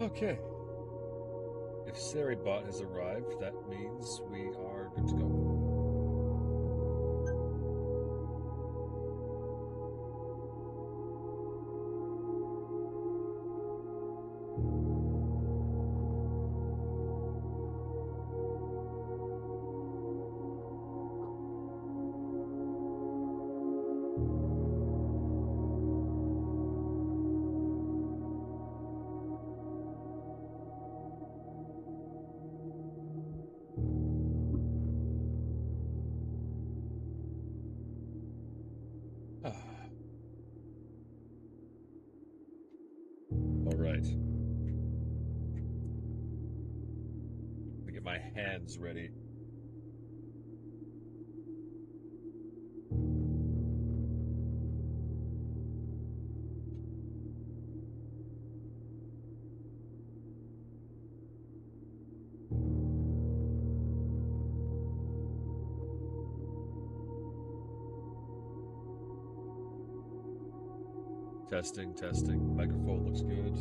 Okay. If Saribot has arrived, that means we are good to go. All right. Let me get my hands ready. Testing, testing. Microphone looks good.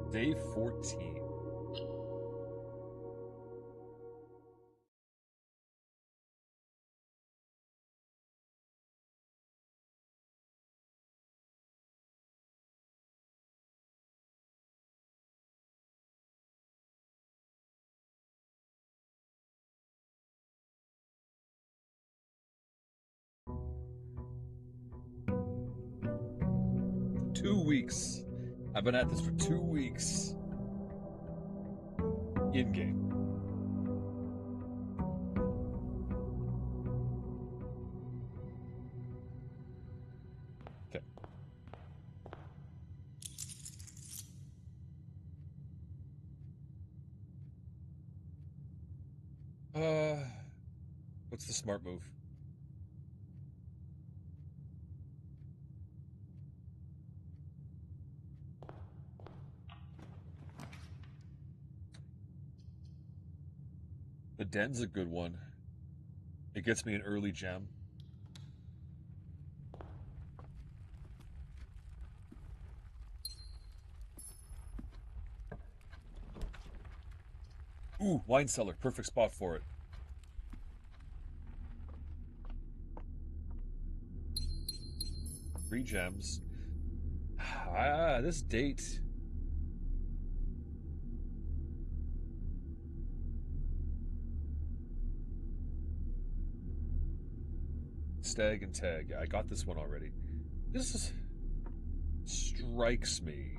Day 14. Two weeks. I've been at this for 2 weeks. In game. Okay. What's the smart move? The den's a good one. It gets me an early gem. Ooh, wine cellar. Perfect spot for it. 3 gems. This date. Stag and tag. I got this one already. This strikes me.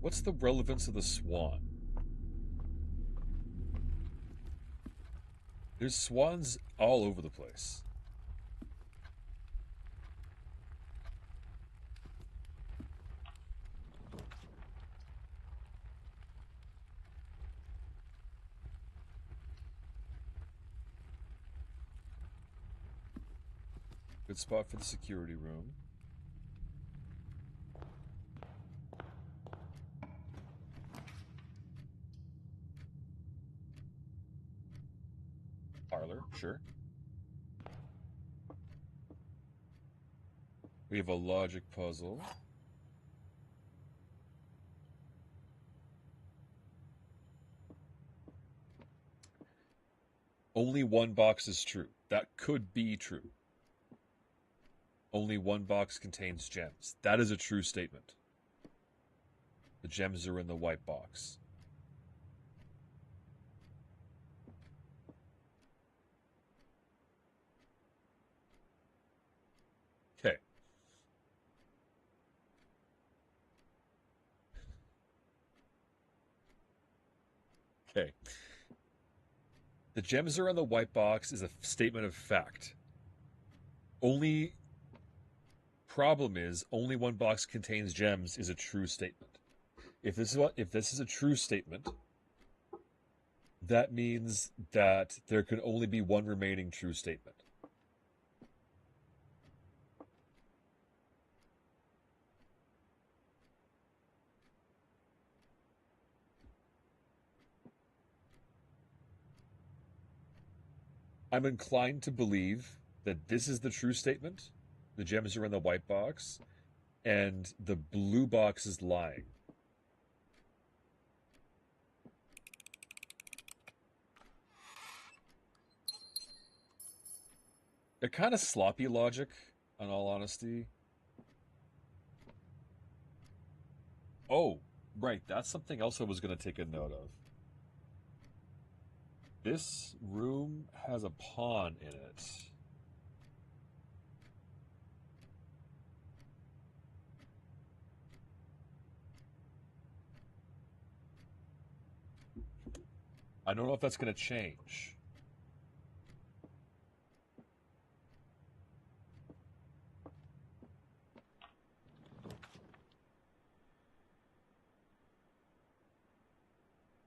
What's the relevance of the swan? There's swans all over the place. Good spot for the security room. Parlor, sure. We have a logic puzzle. Only one box is true. That could be true. Only one box contains gems. That is a true statement. The gems are in the white box. Okay. Okay. The gems are in the white box is a statement of fact. Only problem is only one box contains gems is a true statement. If this is a true statement, that means that there can only be one remaining true statement. I'm inclined to believe that this is the true statement. The gems are in the white box, and the blue box is lying. They're kind of sloppy logic, in all honesty. Oh, right, that's something else I was going to take a note of. This room has a pawn in it. I don't know if that's going to change.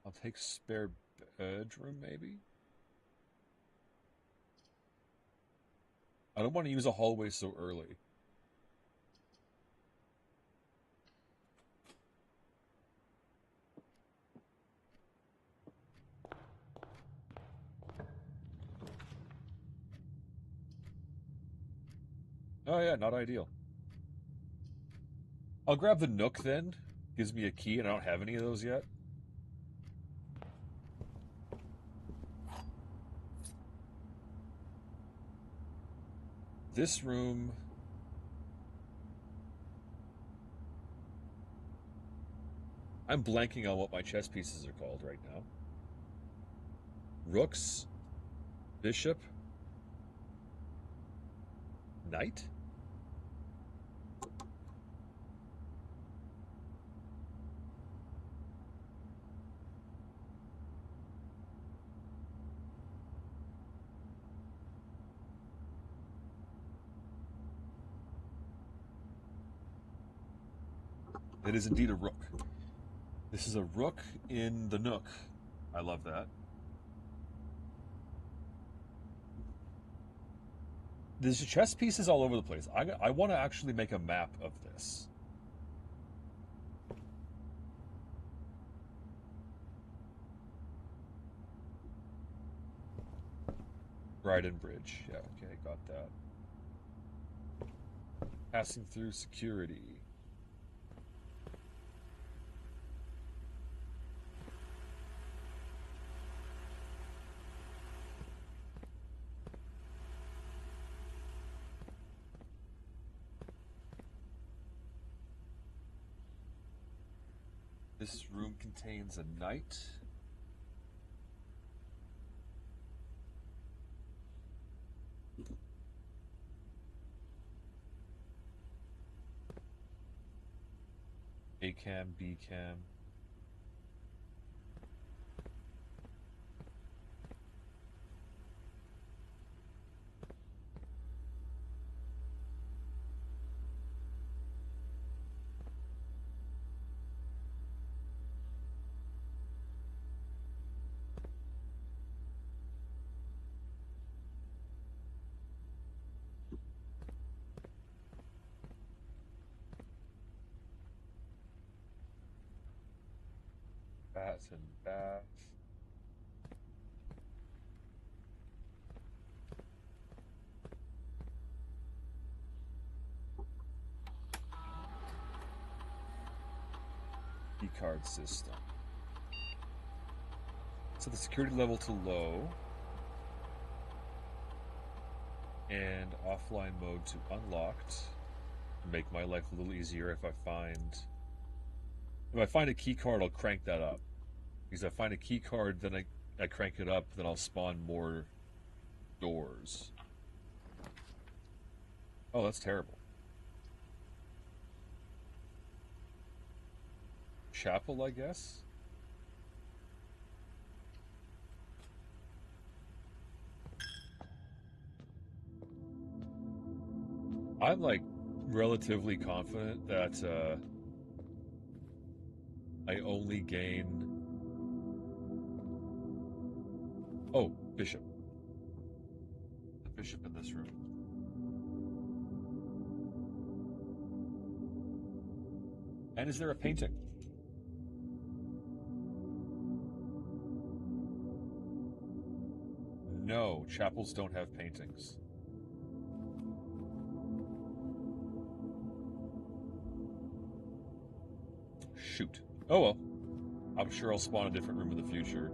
I'll take spare bedroom, maybe? I don't want to use a hallway so early. Oh yeah, not ideal. I'll grab the Nook then. Gives me a key, and I don't have any of those yet. This room... I'm blanking on what my chess pieces are called right now. Rooks? Bishop? Knight? It is indeed a rook. This is a rook in the Nook. I love that. There's chess pieces all over the place. I want to actually make a map of this. Brighton Bridge. Yeah, okay, got that. Passing through security. This room contains a knight. A cam, B cam. Bats and bats. Keycard system. Set the security level to low. And offline mode to unlocked. To make my life a little easier if I find a key card, I'll crank that up. Because if I find a key card, then I crank it up, then I'll spawn more doors. Oh, that's terrible. Chapel, I guess? I'm like relatively confident that I only gain. Oh, bishop. The bishop in this room. And is there a painting? No, chapels don't have paintings. Shoot. Oh well. I'm sure I'll spawn a different room in the future.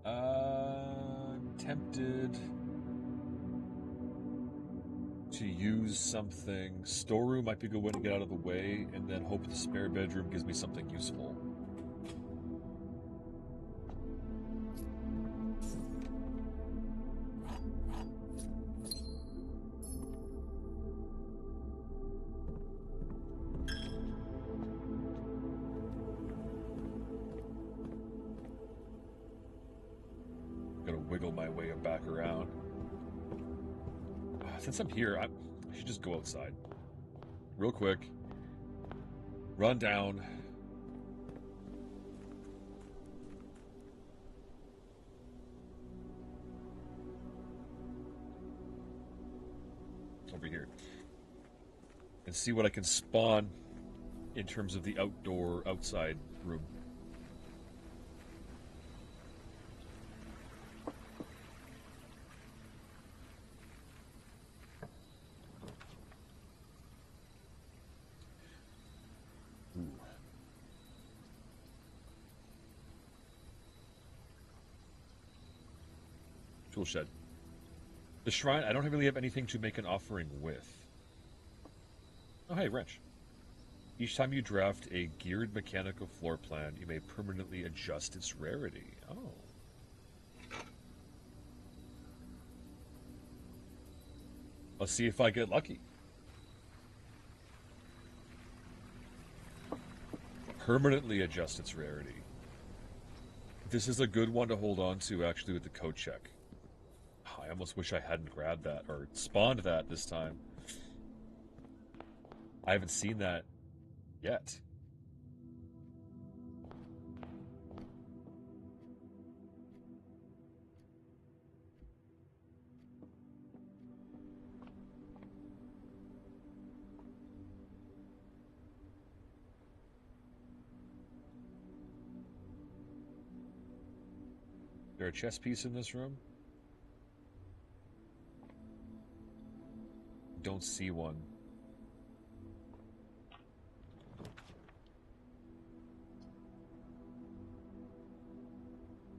I'm tempted to use something. Storeroom might be a good way to get out of the way, and then hope the spare bedroom gives me something useful. Gotta wiggle my way back around. Since I'm here, I should just go outside. Real quick. Run down. Over here. And see what I can spawn in terms of the outside room. Tool shed. The shrine, I don't really have anything to make an offering with. Oh, hey, wrench. Each time you draft a geared mechanical floor plan, you may permanently adjust its rarity. Oh. Let's see if I get lucky. Permanently adjust its rarity. This is a good one to hold on to, actually, with the code check. I almost wish I hadn't grabbed that, or spawned that this time. I haven't seen that yet. Is there a chess piece in this room? Don't see one.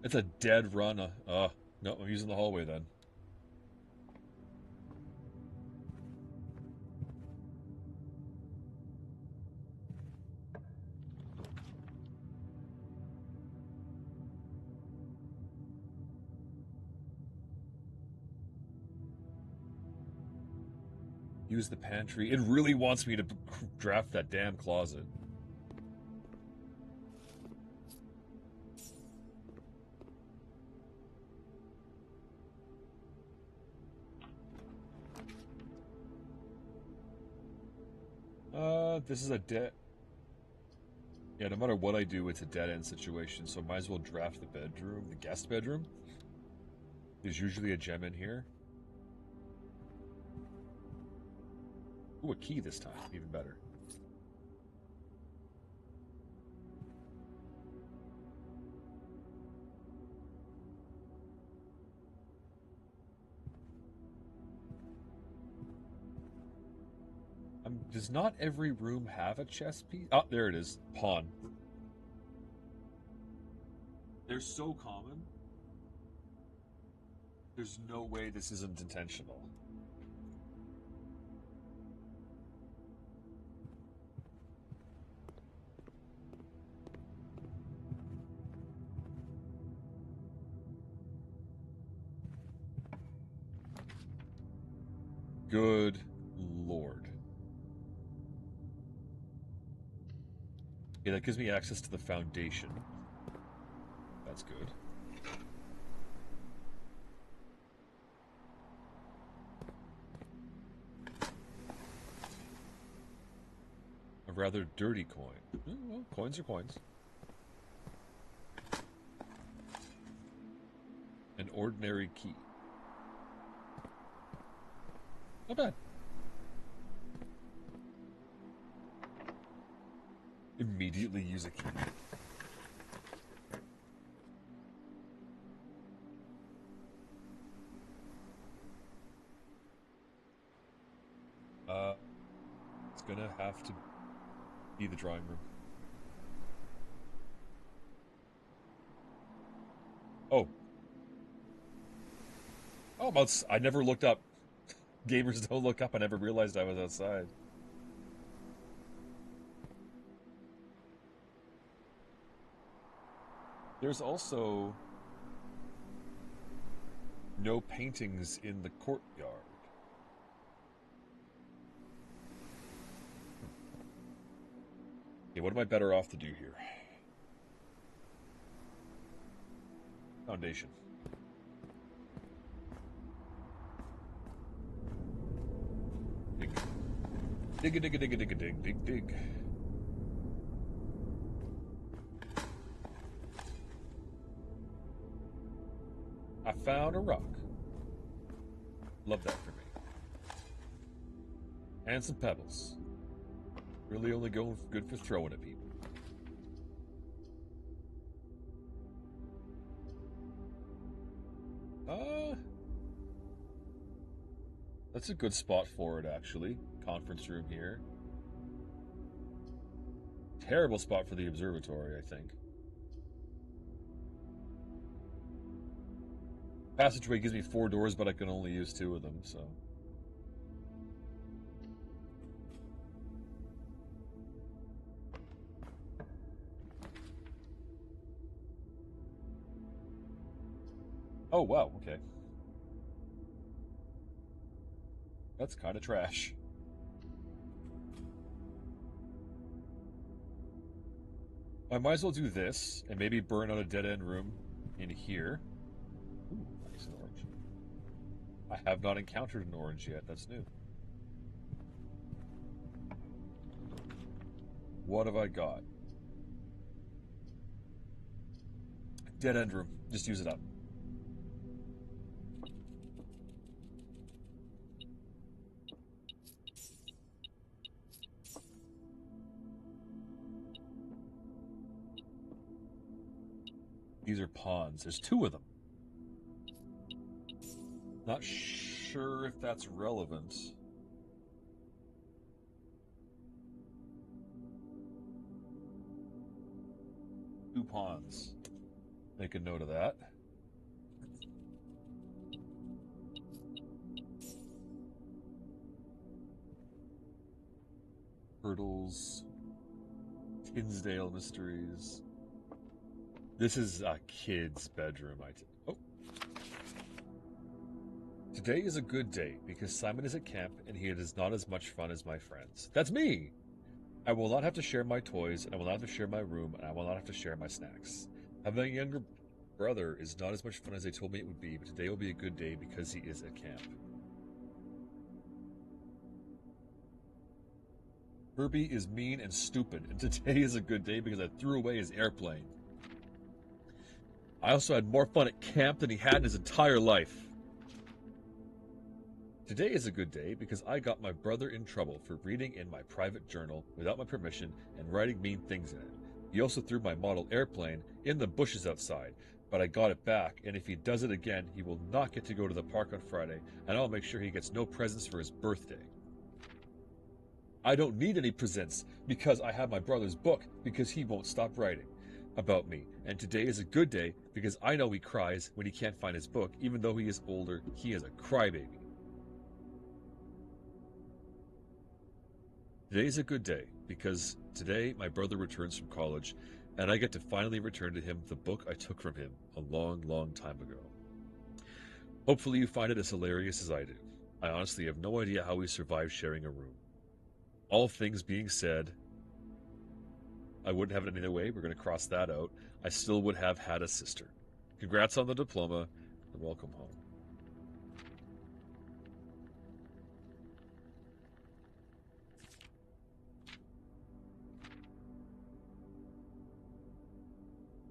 It's a dead run. No, I'm using the hallway then. Use the pantry. It really wants me to draft that damn closet. This is a dead... Yeah, no matter what I do, it's a dead-end situation, so I might as well draft the bedroom, the guest bedroom. There's usually a gem in here. Ooh, a key this time. Even better. Does not every room have a chess piece? Oh, there it is. Pawn. They're so common. There's no way this isn't intentional. Good Lord. Okay, that gives me access to the foundation. That's good. A rather dirty coin. Well, coins are coins. An ordinary key. Not bad. Immediately use a key. It's gonna have to be the drawing room. Oh. Oh, I never looked up. Gamers don't look up. I never realized I was outside. There's also no paintings in the courtyard. Okay, what am I better off to do here? Foundation. Dig. Dig, dig, dig, dig, dig, dig, dig, dig. I found a rock. Love that for me. And some pebbles. Really only going good for throwing at people. That's a good spot for it, actually. Conference room here. Terrible spot for the observatory, I think. Passageway gives me 4 doors, but I can only use 2 of them, so... Oh, wow, okay. That's kind of trash. I might as well do this, and maybe burn out a dead-end room in here. Ooh, nice, an orange. I have not encountered an orange yet, that's new. What have I got? Dead-end room, just use it up. These are pawns. There's 2 of them. Not sure if that's relevant. Two pawns. Make a note of that. Hurdles. Tinsdale Mysteries. This is a kid's bedroom. Oh. Today is a good day because Simon is at camp and he is not as much fun as my friends. That's me! I will not have to share my toys, and I will not have to share my room, and I will not have to share my snacks. Having a younger brother is not as much fun as they told me it would be, but today will be a good day because he is at camp. Herbie is mean and stupid, and today is a good day because I threw away his airplane. I also had more fun at camp than he had in his entire life. Today is a good day because I got my brother in trouble for reading in my private journal without my permission and writing mean things in it. He also threw my model airplane in the bushes outside, but I got it back, and if he does it again, he will not get to go to the park on Friday, and I'll make sure he gets no presents for his birthday. I don't need any presents because I have my brother's book because he won't stop writing about me, and today is a good day because I know he cries when he can't find his book. Even though he is older, he is a crybaby. Today is a good day because today my brother returns from college and I get to finally return to him the book I took from him a long, long time ago. Hopefully you find it as hilarious as I do. I honestly have no idea how we survived sharing a room. All things being said, I wouldn't have it any other way. We're going to cross that out. I still would have had a sister. Congrats on the diploma, and welcome home.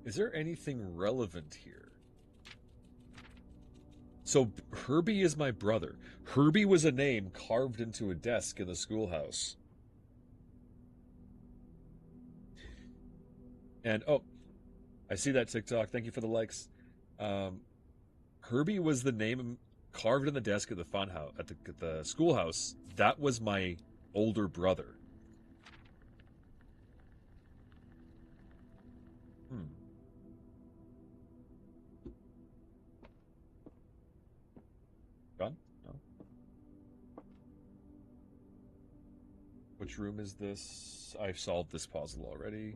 Is there anything relevant here? So Herbie is my brother. Herbie was a name carved into a desk in the schoolhouse. And, oh, I see that TikTok. Thank you for the likes. Herbie was the name carved in the desk at the fun house, at the schoolhouse. That was my older brother. Done? No. Which room is this? I've solved this puzzle already.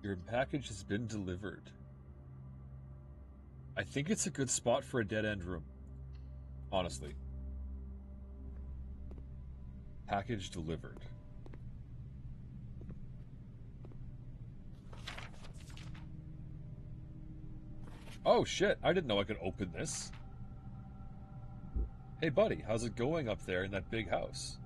Your package has been delivered. I think it's a good spot for a dead-end room. Honestly. Package delivered. Oh shit, I didn't know I could open this. Hey buddy, how's it going up there in that big house?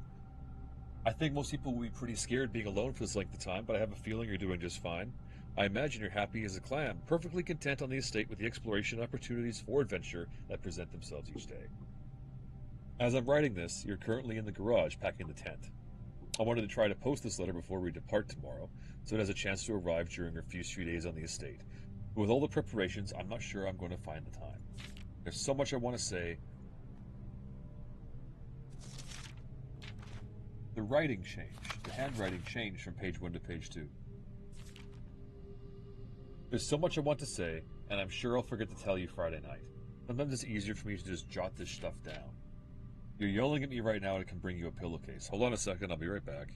I think most people will be pretty scared being alone for this length of time, but I have a feeling you're doing just fine. I imagine you're happy as a clam, perfectly content on the estate with the exploration opportunities for adventure that present themselves each day. As I'm writing this, you're currently in the garage packing the tent. I wanted to try to post this letter before we depart tomorrow, so it has a chance to arrive during our few days on the estate. But with all the preparations, I'm not sure I'm going to find the time. There's so much I want to say. The writing changed. The handwriting changed from page 1 to page 2. There's so much I want to say, and I'm sure I'll forget to tell you Friday night. Sometimes it's easier for me to just jot this stuff down. You're yelling at me right now and I can bring you a pillowcase. Hold on a second, I'll be right back.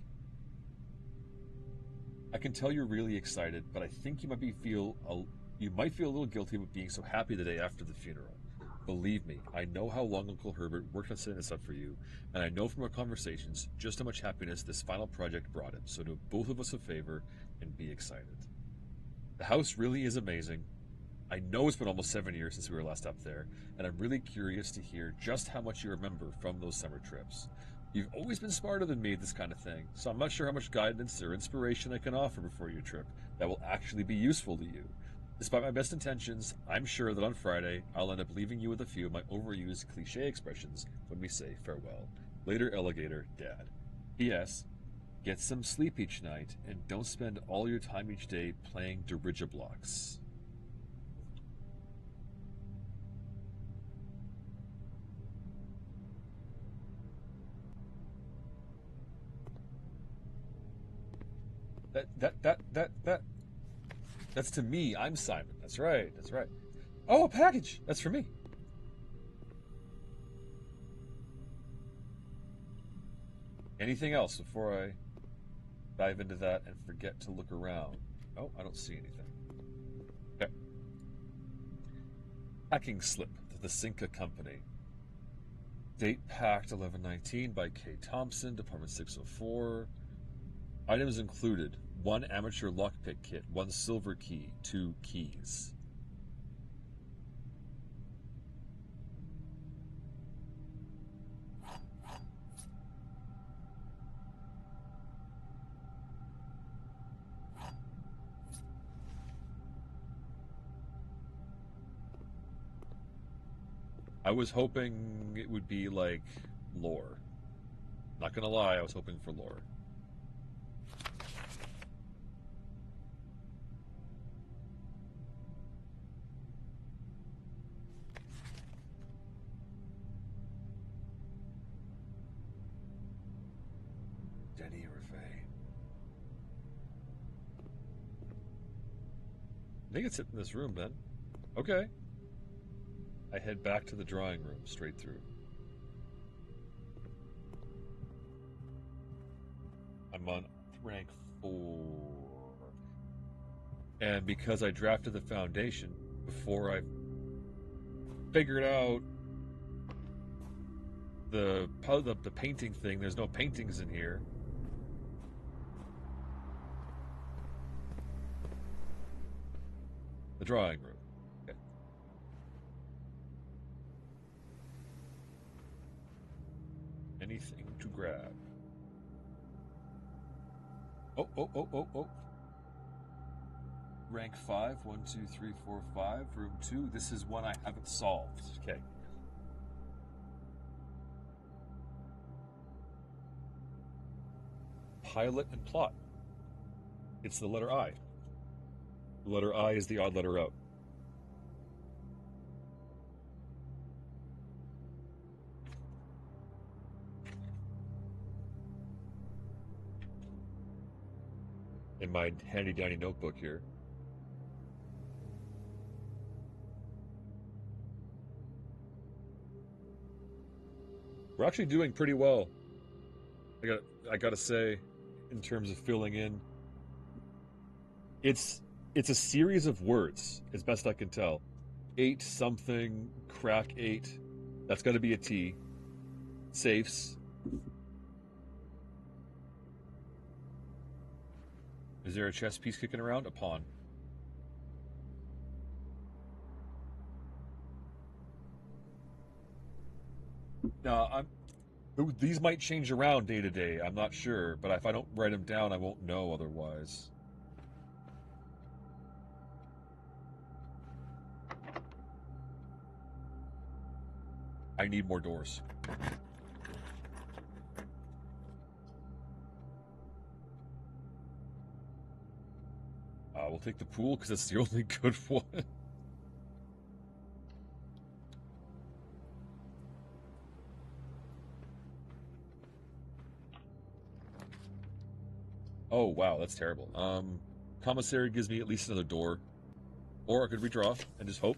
I can tell you're really excited, but I think you might feel a little guilty about being so happy the day after the funeral. Believe me, I know how long Uncle Herbert worked on setting this up for you, and I know from our conversations just how much happiness this final project brought him, so do both of us a favor and be excited. The house really is amazing. I know it's been almost 7 years since we were last up there, and I'm really curious to hear just how much you remember from those summer trips. You've always been smarter than me at this kind of thing, so I'm not sure how much guidance or inspiration I can offer before your trip that will actually be useful to you. Despite my best intentions, I'm sure that on Friday, I'll end up leaving you with a few of my overused cliche expressions when we say farewell. Later, alligator, Dad. P.S. Get some sleep each night, and don't spend all your time each day playing dirigiblocks. That's to me. I'm Simon. That's right. That's right. Oh, a package. That's for me. Anything else before I dive into that and forget to look around? Oh, I don't see anything. Okay. Packing slip to the Cinca Company. Date packed 11/19 by K. Thompson, Department 604. Items included: 1 amateur lockpick kit, 1 silver key, 2 keys. I was hoping it would be like lore. Not gonna lie, I was hoping for lore. Denny Revay. I think it's in this room then. Okay. I head back to the drawing room, straight through. I'm on rank 4. And because I drafted the foundation before I figured out the painting thing, there's no paintings in here. The drawing room. Okay. Anything to grab. Oh. Rank 5, 1, 2, 3, 4, 5, room 2. This is one I haven't solved. Okay. Pilot and plot. It's the letter I. The letter I is the odd letter out. In my handy dandy notebook here. We're actually doing pretty well. I gotta say, in terms of filling in. It's a series of words, as best I can tell. 8 something, crack 8. That's gotta be a T. Safes. Is there a chess piece kicking around? A pawn. No, these might change around day to day. I'm not sure, but if I don't write them down, I won't know otherwise. I need more doors. We'll take the pool because it's the only good one. Oh, wow, that's terrible. Commissary gives me at least another door. Or I could redraw and just hope.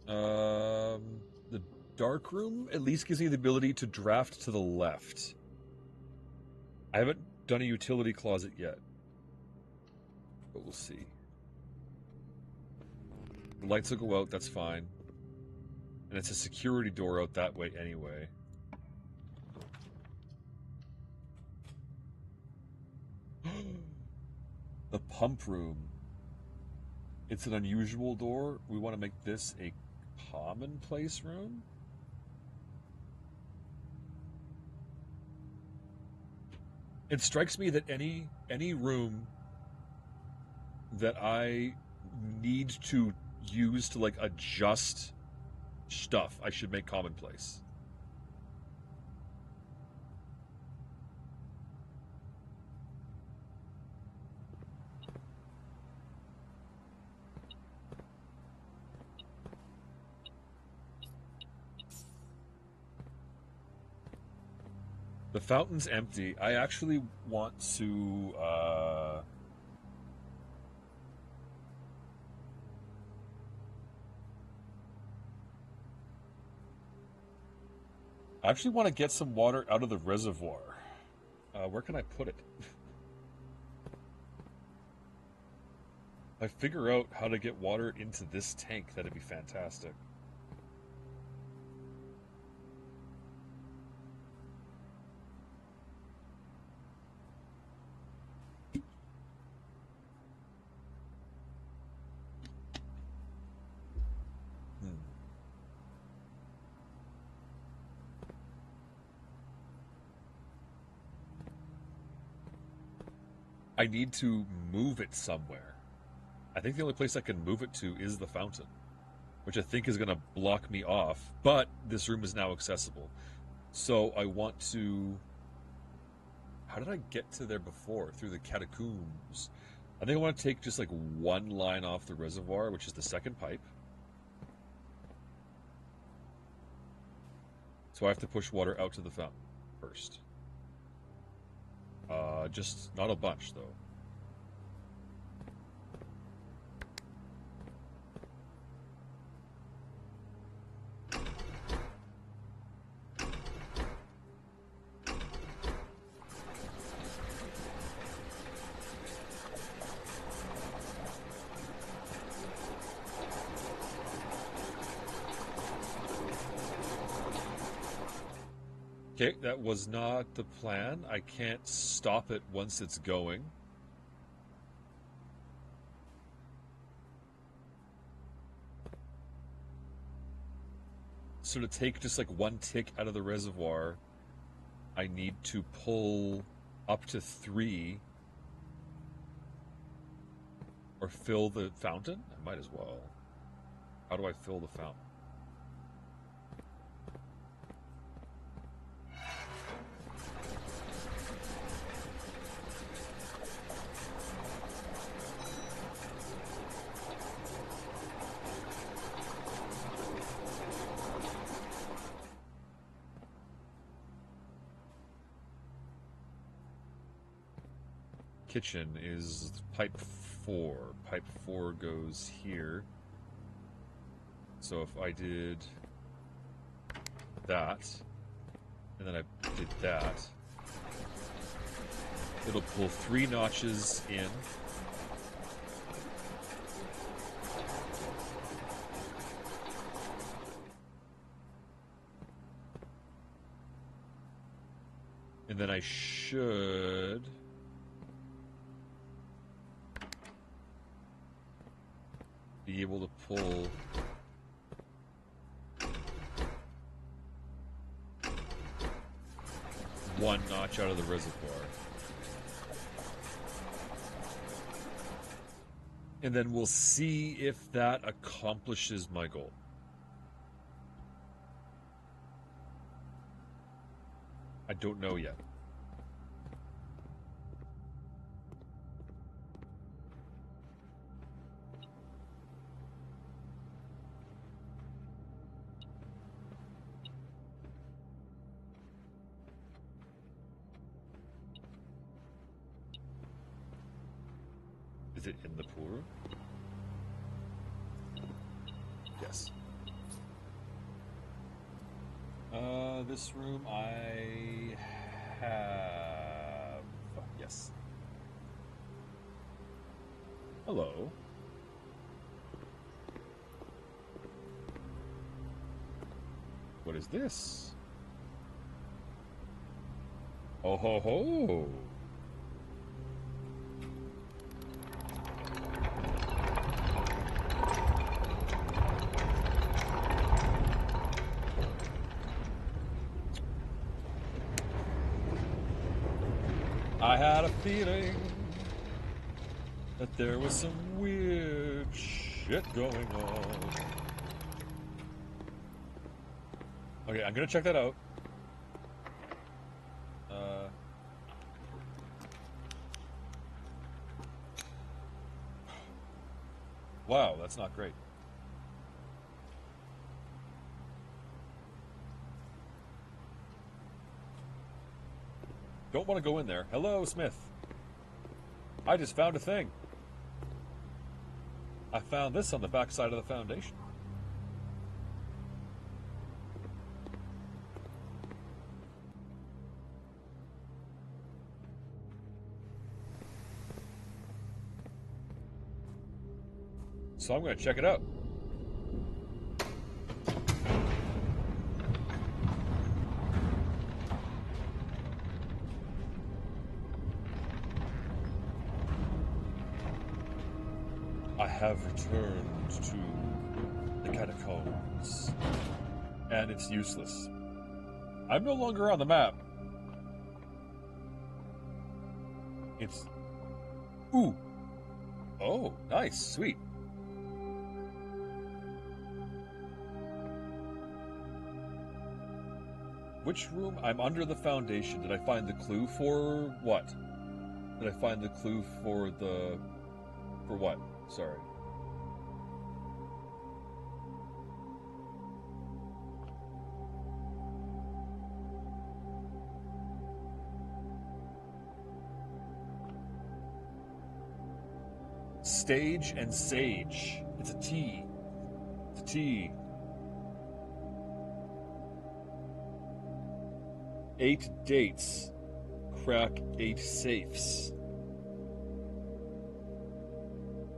The dark room at least gives me the ability to draft to the left. I haven't done a utility closet yet. But we'll see. The lights will go out, that's fine. And it's a security door out that way anyway. The pump room. It's an unusual door. We want to make this a commonplace room? It strikes me that any room that I need to use to like adjust stuff, I should make commonplace. The fountain's empty. I actually want to I actually want to get some water out of the reservoir. Where can I put it? If I figure out how to get water into this tank, that'd be fantastic. I need to move it somewhere. I think the only place I can move it to is the fountain, which I think is going to block me off, but this room is now accessible. So I want to... How did I get to there before? Through the catacombs. I think I want to take just like one line off the reservoir, which is the second pipe. So I have to push water out to the fountain first. Just not a bunch, though. Okay, that was not the plan. I can't stop it once it's going. So to take just like one tick out of the reservoir, I need to pull up to 3 or fill the fountain? I might as well. How do I fill the fountain? Kitchen is pipe 4. Pipe 4 goes here. So if I did that, and then I did that, it'll pull 3 notches in. And then I should be able to pull one notch out of the reservoir. And then we'll see if that accomplishes my goal. I don't know yet. Is it in the pool room? Yes. This room I have. Yes. Hello. What is this? Oh ho ho! I had a feeling that there was some weird shit going on. Okay, I'm gonna check that out. Wow, that's not great. Don't want to go in there. Hello, Smith. I just found a thing. I found this on the backside of the foundation. So I'm going to check it out. I have returned to the catacombs, and it's useless. I'm no longer on the map. It's... Ooh. Oh, nice, sweet. Which room? I'm under the foundation. Did I find the clue for what? Did I find the clue for the... For what? Sorry. Stage and sage. It's a T. It's a T. 8 dates. Crack 8 safes.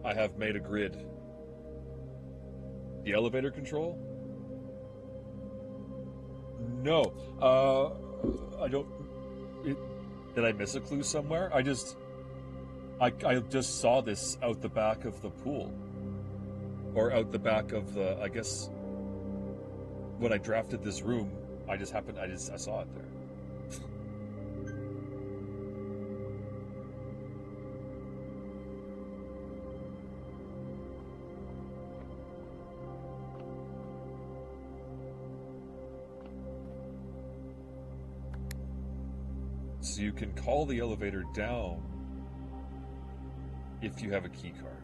I have made a grid. The elevator control? No. I don't... did I miss a clue somewhere? I just saw this out the back of the pool. Or out the back of the... I guess... When I drafted this room, I saw it there. So you can call the elevator down if you have a key card.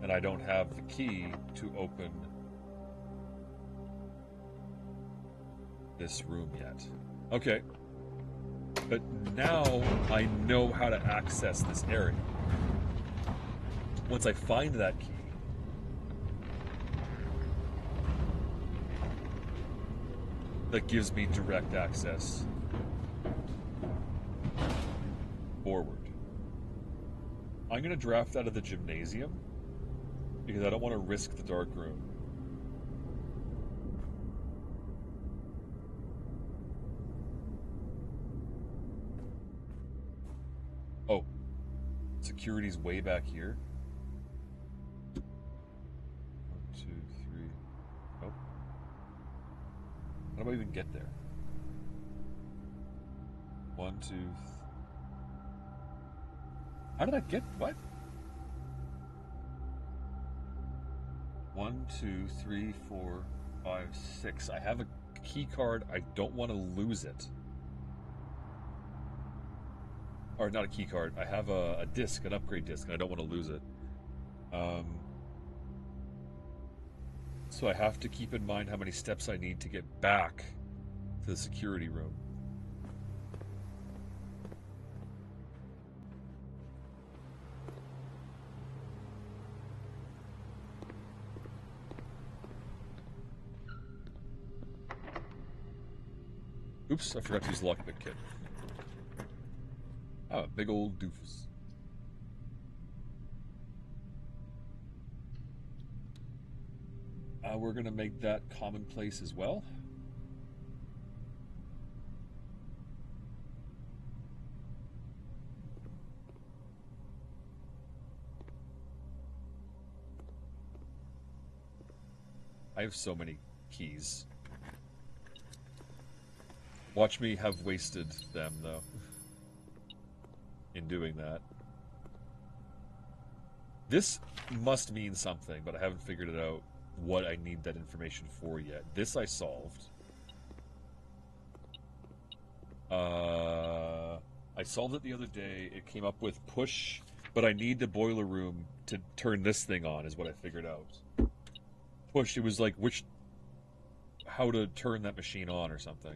And I don't have the key to open this room yet. Okay. But now I know how to access this area. Once I find that key, that gives me direct access forward. I'm going to draft out of the gymnasium because I don't want to risk the dark room. Oh, security's way back here. 1, 2, 3. Nope. How do I even get there? 1, 2. How did I get what? 1, 2, 3, 4, 5, 6. I have a key card. I don't want to lose it. Or not a key card. I have a disc, an upgrade disc, and I don't want to lose it. So I have to keep in mind how many steps I need to get back to the security room. Oops, I forgot to use the lockpick kit. Oh, a big old doofus. We're going to make that commonplace as well. I have so many keys. Watch me have wasted them, though, in doing that. This must mean something, but I haven't figured it out what I need that information for yet. This I solved. I solved it the other day. It came up with push, but I need the boiler room to turn this thing on, is what I figured out. Push, it was like how to turn that machine on or something.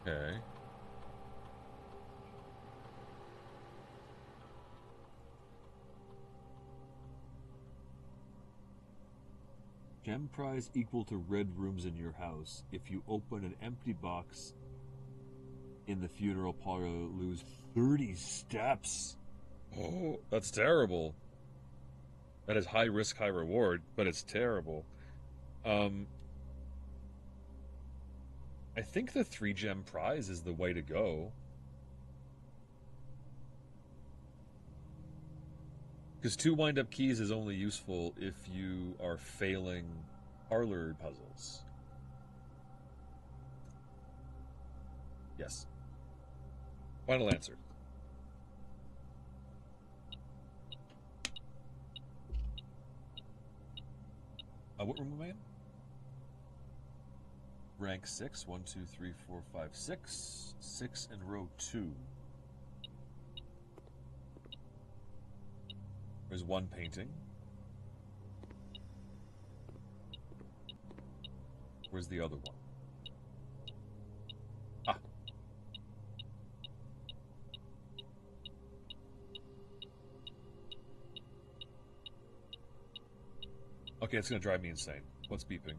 Okay. Gem prize equal to red rooms in your house. If you open an empty box in the funeral parlor, lose 30 steps. Oh, that's terrible. That is high risk, high reward, but it's terrible. I think the 3 gem prize is the way to go. Because 2 wind-up keys is only useful if you are failing parlor puzzles. Yes. Final answer. What room am I in? Rank 6. 1, 2, 3, 4, 5, 6. 6 in row 2. There's 1 painting. Where's the other one? Ah. Okay, it's gonna drive me insane. What's beeping?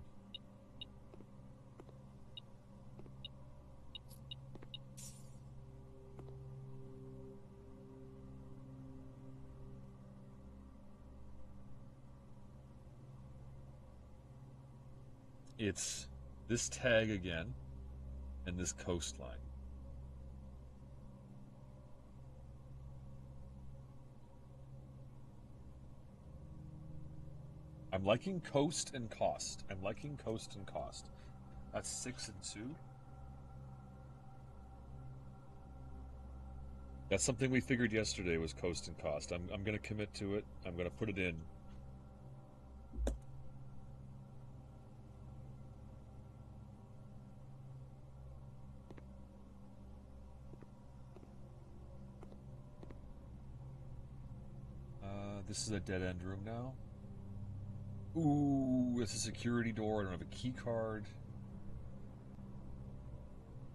It's this tag again and this coastline. I'm liking coast and cost. I'm liking coast and cost. That's 6 and 2. That's something we figured yesterday was coast and cost. I'm going to commit to it. I'm going to put it in. This is a dead-end room now. Ooh, it's a security door. I don't have a key card.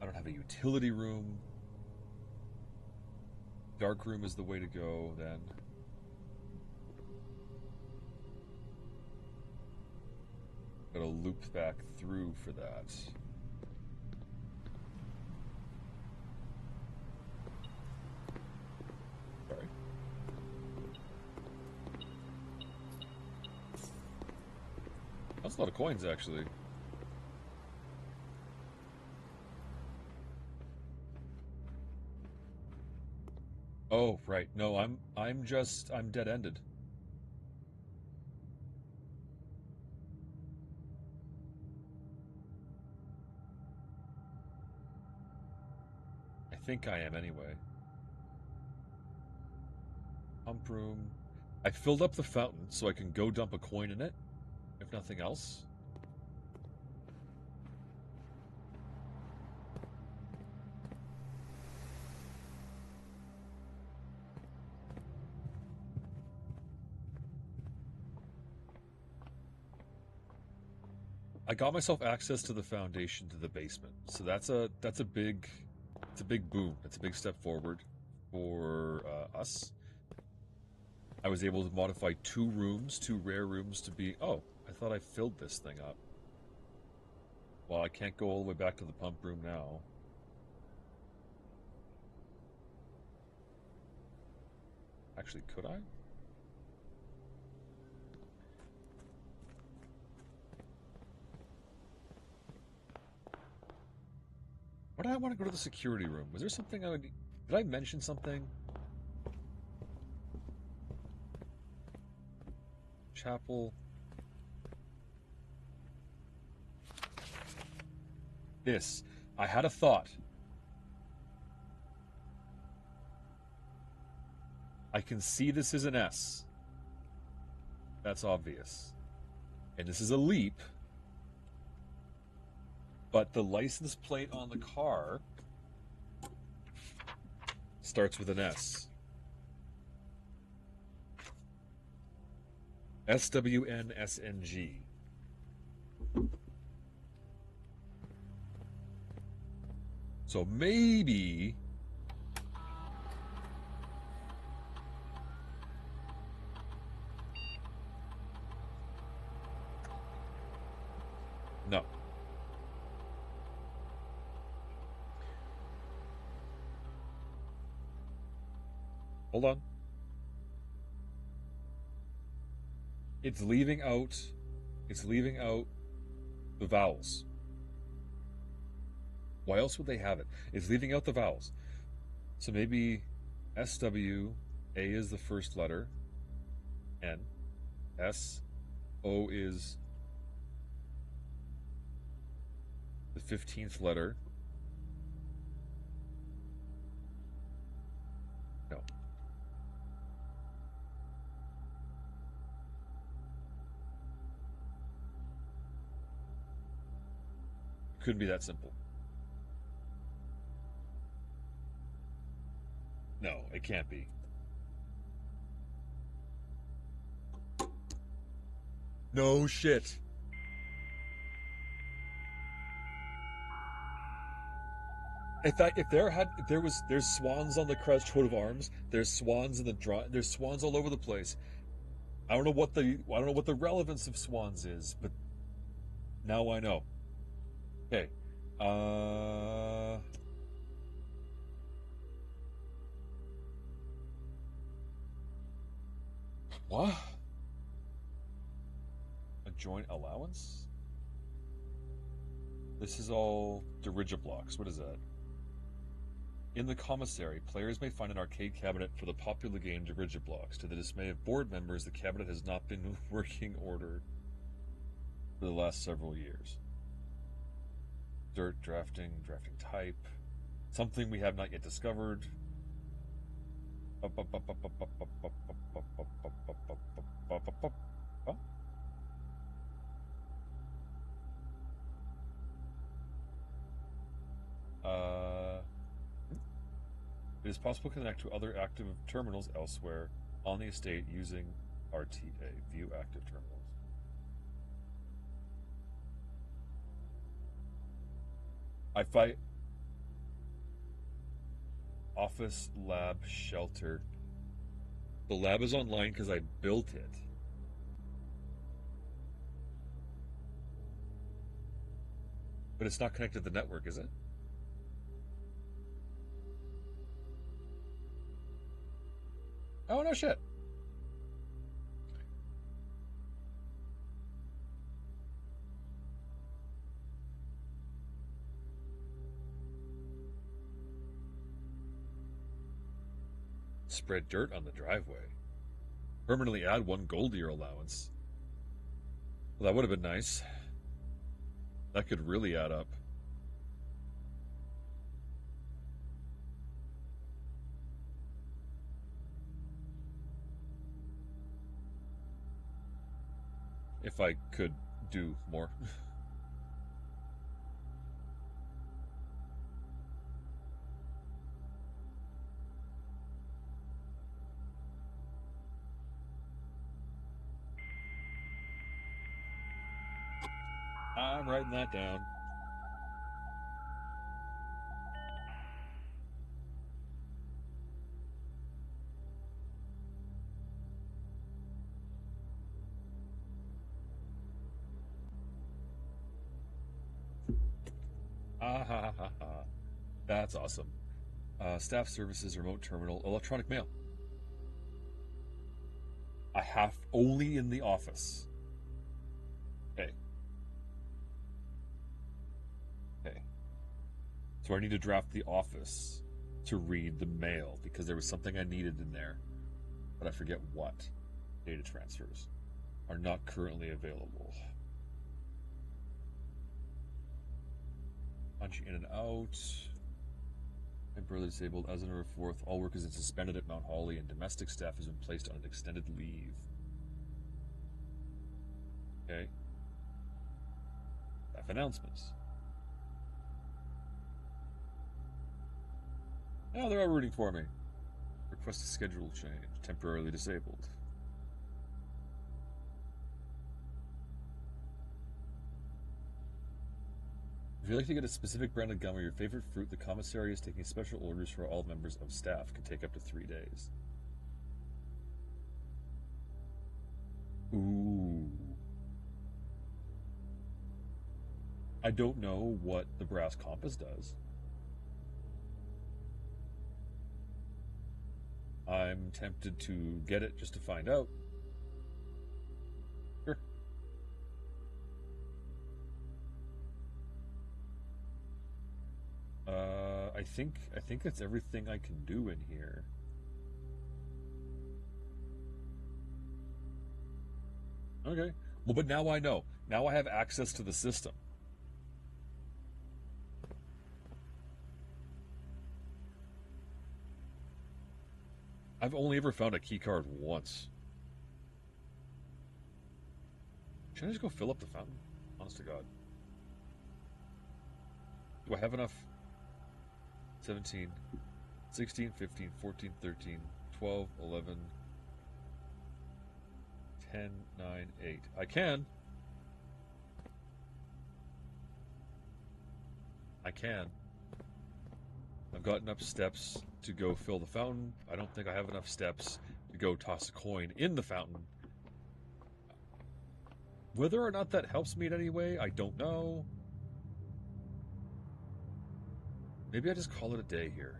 I don't have a utility room. Dark room is the way to go, then. Gotta loop back through for that. Sorry. That's a lot of coins, actually. Oh, right. No, I'm dead-ended. I think I am anyway. Pump room. I filled up the fountain so I can go dump a coin in it, if nothing else. I got myself access to the foundation to the basement, so that's a big boom. It's a big step forward for us. I was able to modify 2 rare rooms to be. Oh, I thought I filled this thing up. Well, I can't go all the way back to the pump room now. Actually, could I? Why did I want to go to the security room? Was there something I would... Did I mention something? Chapel. This. I had a thought. I can see this is an S. That's obvious. And this is a leap. But the license plate on the car starts with an S. SWNSNG. So maybe... No. Hold on. It's leaving out the vowels. Why else would they have it? It's leaving out the vowels. So maybe SW, A is the first letter, N, S, O is the 15th letter. No. Couldn't be that simple. No, it can't be. No shit. There's swans on the crest coat of arms. There's swans in the there's swans all over the place. I don't know what the relevance of swans is, but now I know. Okay. What? A joint allowance? This is all Dirigiblocks. What is that? In the commissary, players may find an arcade cabinet for the popular game Dirigiblocks. To the dismay of board members, the cabinet has not been in working order for the last several years. Dirt, drafting type. Something we have not yet discovered. It is possible to connect to other active terminals elsewhere on the estate using RTA. View active terminals. I fight office, lab, shelter. The lab is online because I built it. But it's not connected to the network, is it? Oh, no shit. Spread dirt on the driveway. Permanently add 1 gold to your allowance. Well, that would have been nice. That could really add up. If I could do more. I'm writing that down. Ah ha ha ha ha. That's awesome. Staff services, remote terminal, electronic mail. I have only in the office. Okay. Okay. So I need to draft the office to read the mail because there was something I needed in there, but I forget what. Data transfers are not currently available. Punch in and out. Temporarily disabled as of November 4th. All work is suspended at Mount Holly, and domestic staff has been placed on an extended leave. Okay. Staff announcements. Now they're all rooting for me. Request a schedule change. Temporarily disabled. If you'd like to get a specific brand of gum or your favorite fruit, the commissary is taking special orders for all members of staff. Can take up to 3 days. Ooh. I don't know what the brass compass does. I'm tempted to get it just to find out. Sure. I think that's everything I can do in here. Okay. Well, but now I know. Now I have access to the system. I've only ever found a key card once. Should I just go fill up the fountain? Honest to God. Do I have enough? 17, 16, 15, 14, 13, 12, 11, 10, 9, 8. I can. I can. I've got enough steps to go fill the fountain. I don't think I have enough steps to go toss a coin in the fountain. Whether or not that helps me in any way, I don't know. Maybe I just call it a day here.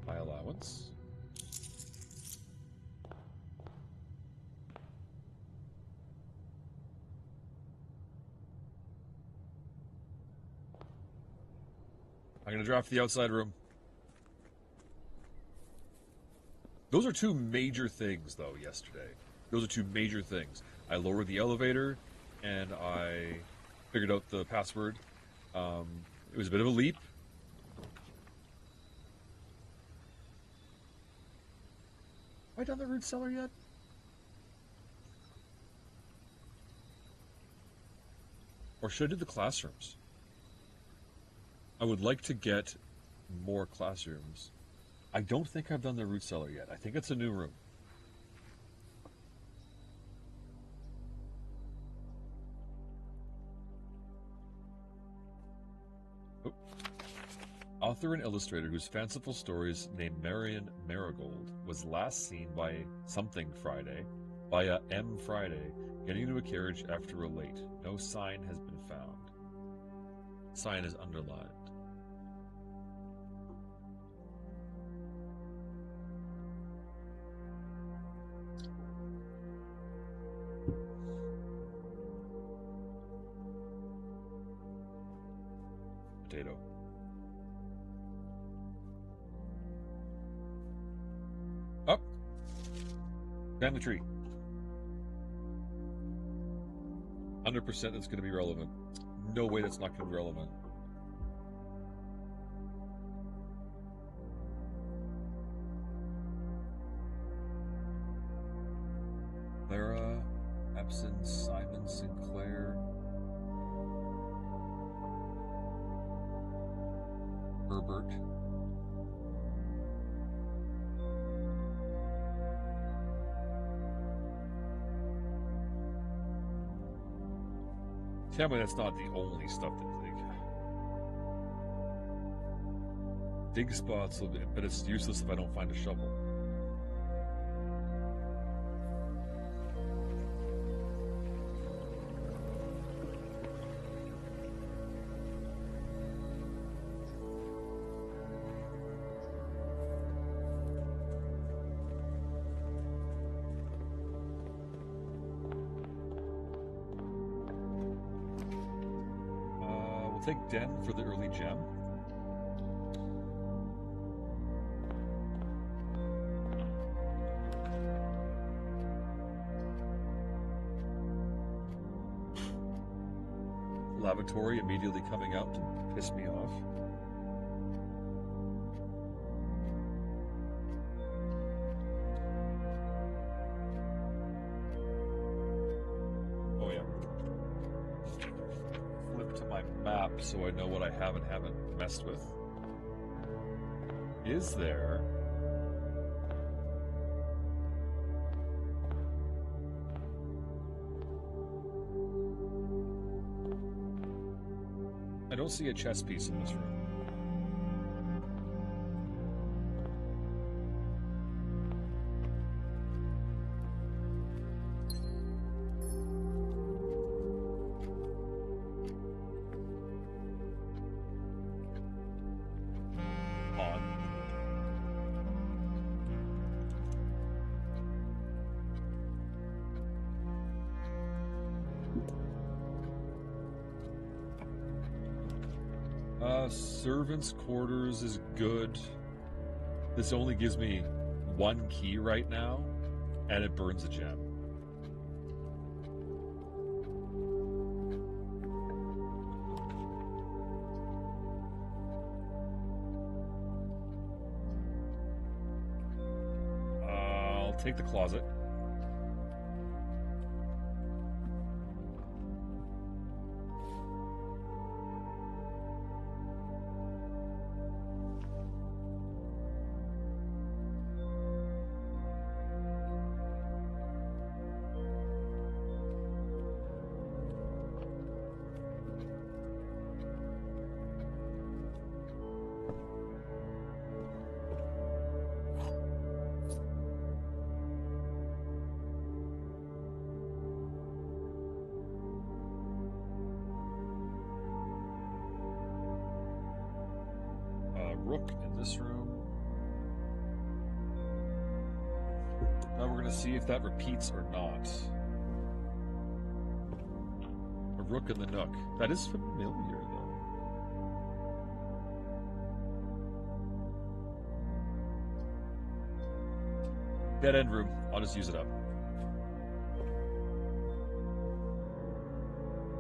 My allowance. I'm going to draft the outside room. Those are two major things, though, yesterday. Those are two major things. I lowered the elevator, and I figured out the password. It was a bit of a leap. Have I done the root cellar yet? Or should I do the classrooms? I would like to get more classrooms. I don't think I've done the root cellar yet. I think it's a new room. Oh. Author and illustrator whose fanciful stories named Marion Marigold was last seen by something Friday, by a M Friday, getting into a carriage after a late. No sign has been found. Sign is underlined. Potato. Up. Family tree. 100% that's going to be relevant. No way that's not going to be relevant. Clara, Epson, Simon, Sinclair, Herbert. Tell me that's not the only stuff to dig. Dig spots, but it's useless if I don't find a shovel. Take Den for the early gem. Lavatory immediately coming out to piss me off. Oh yeah. Flip to my map so I know what I have and haven't messed with. Is there... I don't see a chess piece in this room. Servants' quarters is good. This only gives me one key right now, and it burns a gem. I'll take the closet. Rook in this room. Now we're going to see if that repeats or not. A rook in the nook. That is familiar, though. Dead end room. I'll just use it up.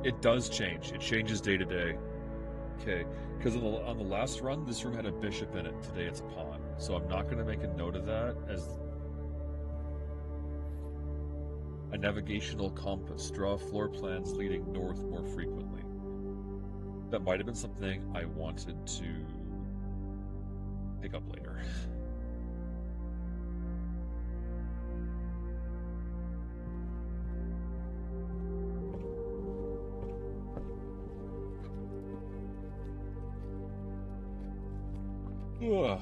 It does change. It changes day to day. Okay, because on the last run, this room had a bishop in it. Today it's a pawn. So I'm not going to make a note of that as a navigational compass. Draw floor plans leading north more frequently. That might have been something I wanted to pick up later. Ugh.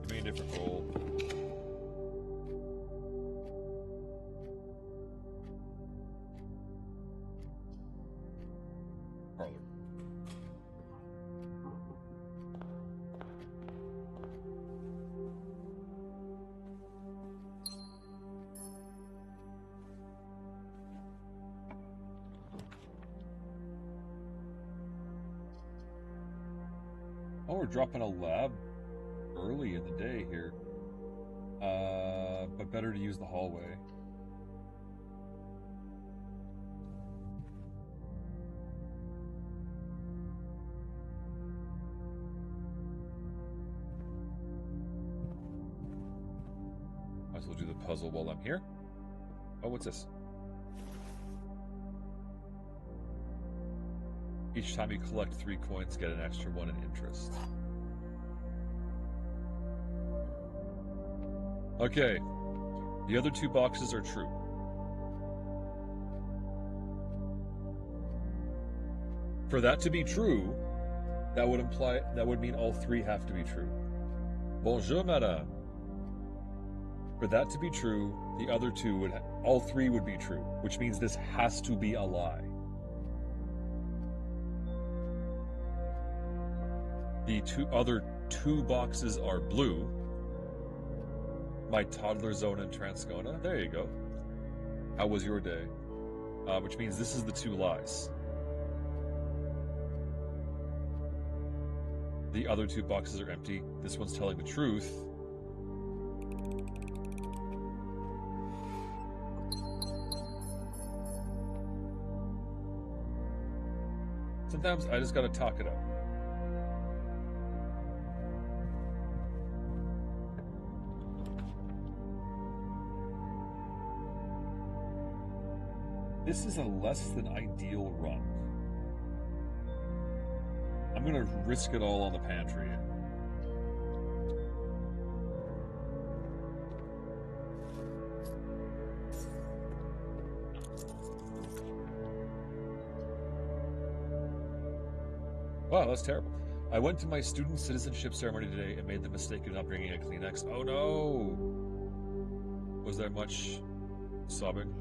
Give me a different roll. Parlor. Oh, we're dropping a lab early in the day here. But better to use the hallway. Might as well do the puzzle while I'm here. Oh, what's this? Each time you collect 3 coins, get an extra 1 in interest. Okay. The other 2 boxes are true. For that to be true, that would mean all 3 have to be true. Bonjour, madame. For that to be true, the other 2 all 3 would be true, which means this has to be a lie. The other 2 boxes are blue. My toddler zone in Transcona. There you go. How was your day? Which means this is the 2 lies. The other 2 boxes are empty. This one's telling the truth. Sometimes I just gotta talk it out. This is a less than ideal run. I'm gonna risk it all on the pantry. Wow, that's terrible. I went to my student citizenship ceremony today and made the mistake of not bringing a Kleenex. Oh no! Was there much sobbing?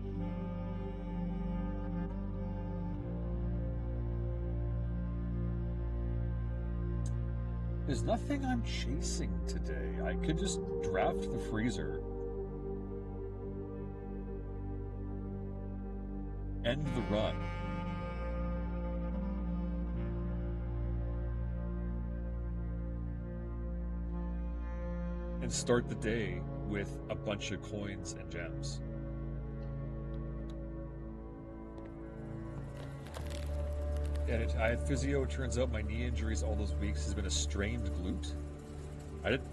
There's nothing I'm chasing today. I could just draft the freezer. End the run. And start the day with a bunch of coins and gems. And I had physio. It turns out my knee injuries all those weeks has been a strained glute. I didn't.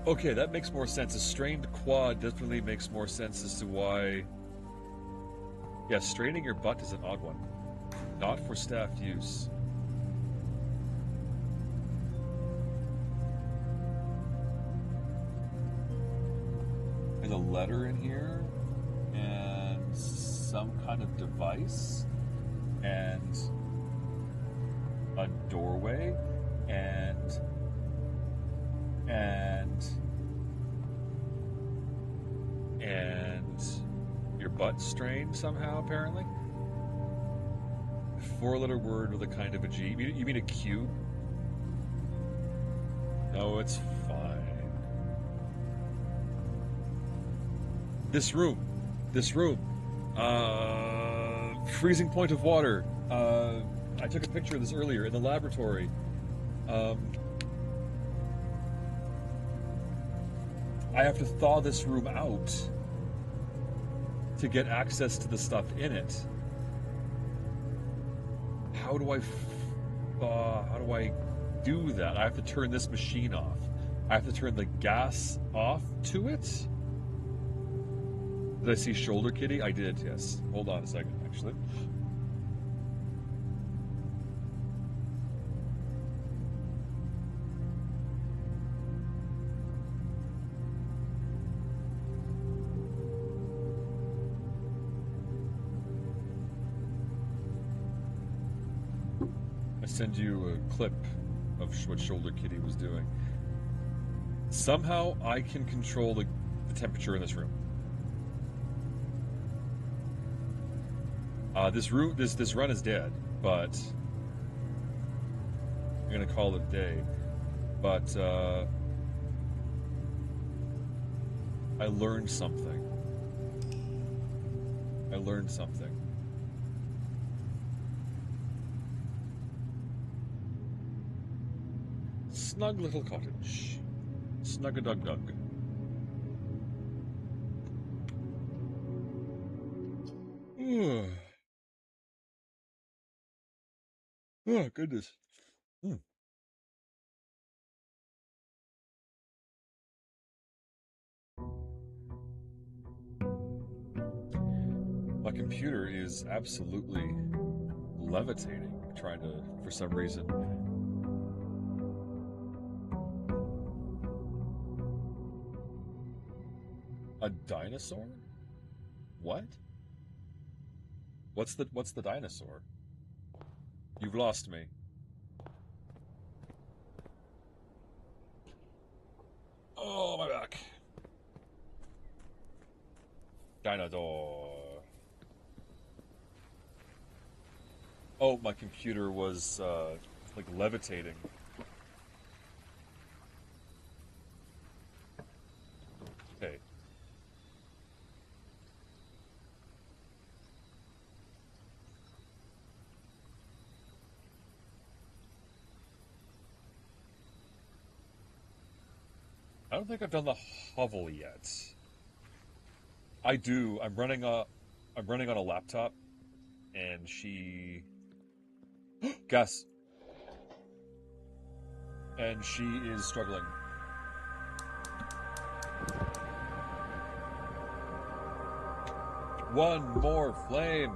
Okay, that makes more sense. A strained quad definitely makes more sense as to why. Yeah, straining your butt is an odd one. Not for staff use. There's a letter in here, and some kind of device, and a doorway, and your butt strained somehow, apparently. 4-letter word with a kind of a G. You mean a Q? No, it's fine. This room. Freezing point of water. I took a picture of this earlier in the laboratory. I have to thaw this room out to get access to the stuff in it. How do I do that? I have to turn this machine off. I have to turn the gas off to it. Did I see Shoulder Kitty? I did, yes. Hold on a second, actually. I send you a clip of what Shoulder Kitty was doing. Somehow I can control the temperature in this room. This run is dead, but I'm gonna call it a day. But I learned something. Snug little cottage. Snug-a-dug-dug. Oh, goodness. My computer is absolutely levitating, trying to, for some reason. A dinosaur? What? What's the dinosaur? You've lost me. Oh, my back. Dinosaur. Oh, my computer was like levitating. Okay. I don't think I've done the hovel yet. I do. I'm running on a laptop, and she Gus, and she is struggling. One more flame.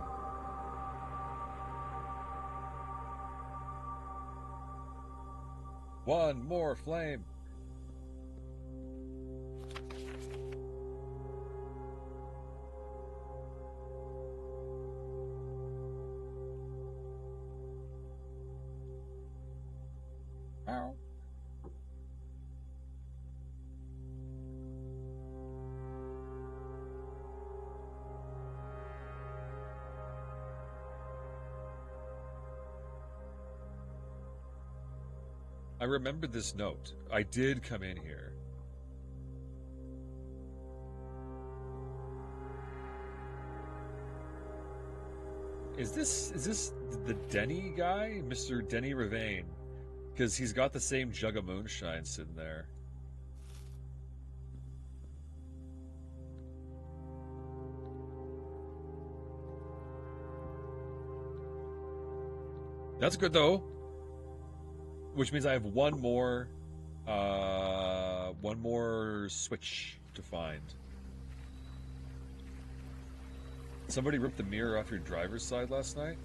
One more flame. Ow. I remember this note. I did come in here. Is this the Denny guy, Mr. Denny Ravane? Because he's got the same jug of moonshine sitting there. That's good though. Which means I have one more switch to find. Somebody ripped the mirror off your driver's side last night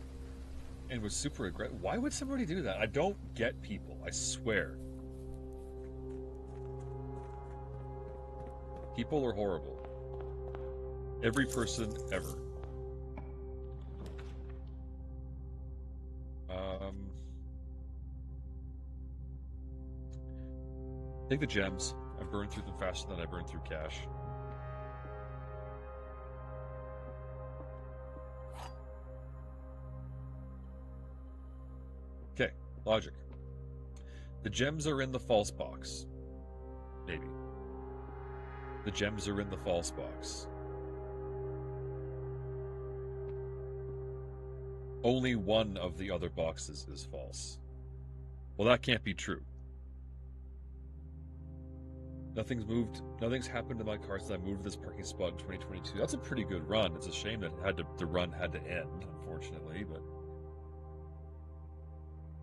and was super aggressive. Why would somebody do that? I don't get people, I swear. People are horrible. Every person ever. Take the gems. I burn through them faster than I burn through cash. Okay, logic. The gems are in the false box. Maybe. The gems are in the false box. Only one of the other boxes is false. Well, that can't be true. Nothing's moved. Nothing's happened to my car since I moved to this parking spot in 2022. That's a pretty good run. It's a shame that the run had to end, unfortunately. But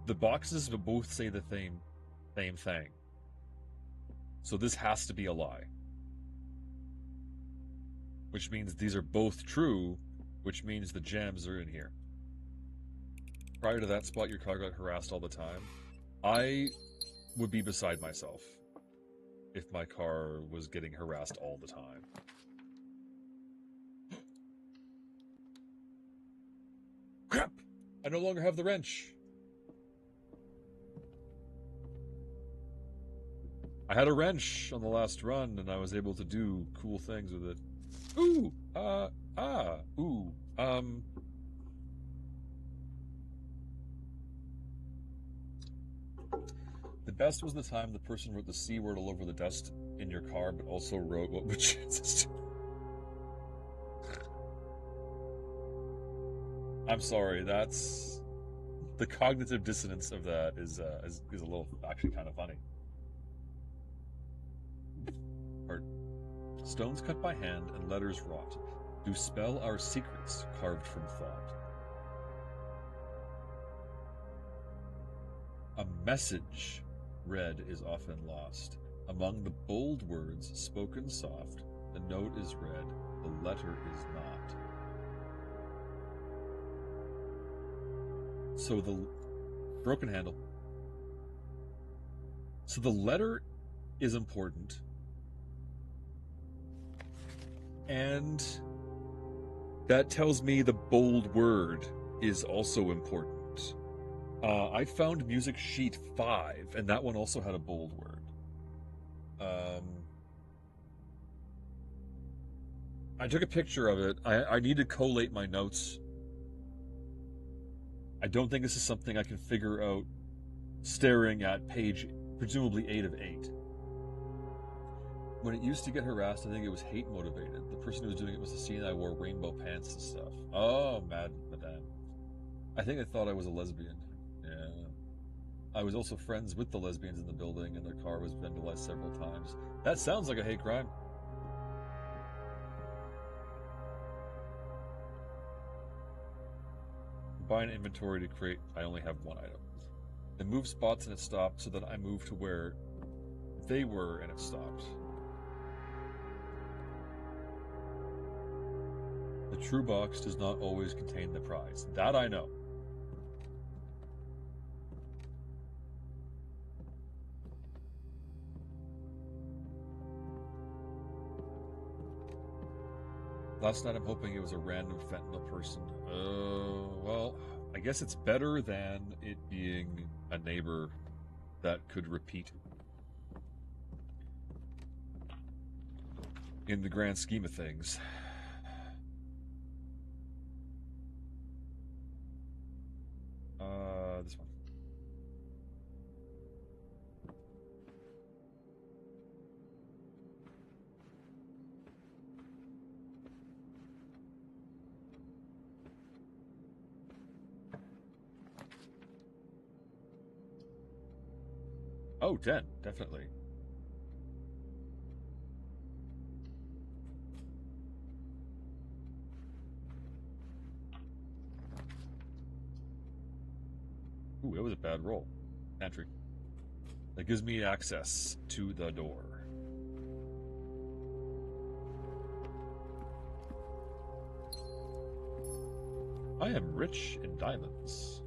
the boxes both say the same thing. So this has to be a lie. Which means these are both true, which means the gems are in here. Prior to that spot, your car got harassed all the time. I would be beside myself if my car was getting harassed all the time. Crap! I no longer have the wrench. I had a wrench on the last run, and I was able to do cool things with it. Ooh! The best was the time the person wrote the C word all over the dust in your car, but also wrote what would chances do. I'm sorry, that's... The cognitive dissonance of that is a little, actually kind of funny. Or, stones cut by hand and letters wrought do spell our secrets carved from thought. A message read is often lost. Among the bold words spoken soft, the note is read, the letter is not. So the broken handle. So the letter is important. And that tells me the bold word is also important. I found music sheet 5, and that one also had a bold word. I took a picture of it. I need to collate my notes. I don't think this is something I can figure out staring at page presumably 8 of 8. When it used to get harassed, I think it was hate motivated. The person who was doing it was the scene I wore rainbow pants and stuff. Oh, madame. I think I thought I was a lesbian. Yeah. I was also friends with the lesbians in the building, and their car was vandalized several times. That sounds like a hate crime. Buy an inventory to create. I only have one item. Then move spots and it stopped, so that I moved to where they were and it stopped. The true box does not always contain the prize. That I know. Last night I'm hoping it was a random fentanyl person. Well, I guess it's better than it being a neighbor that could repeat. In the grand scheme of things. This one. Oh, 10, definitely. Ooh, that was a bad roll. Pantry. That gives me access to the door. I am rich in diamonds.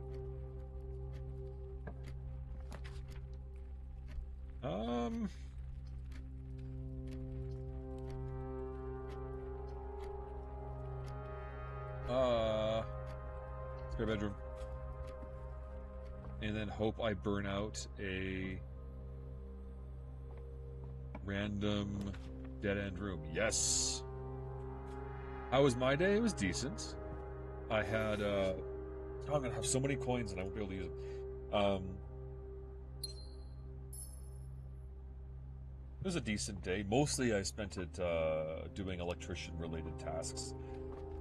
Spare bedroom. And then hope I burn out a random dead-end room. Yes! How was my day? It was decent. I had, oh, I'm gonna have so many coins and I won't be able to use them. It was a decent day. Mostly I spent it doing electrician-related tasks,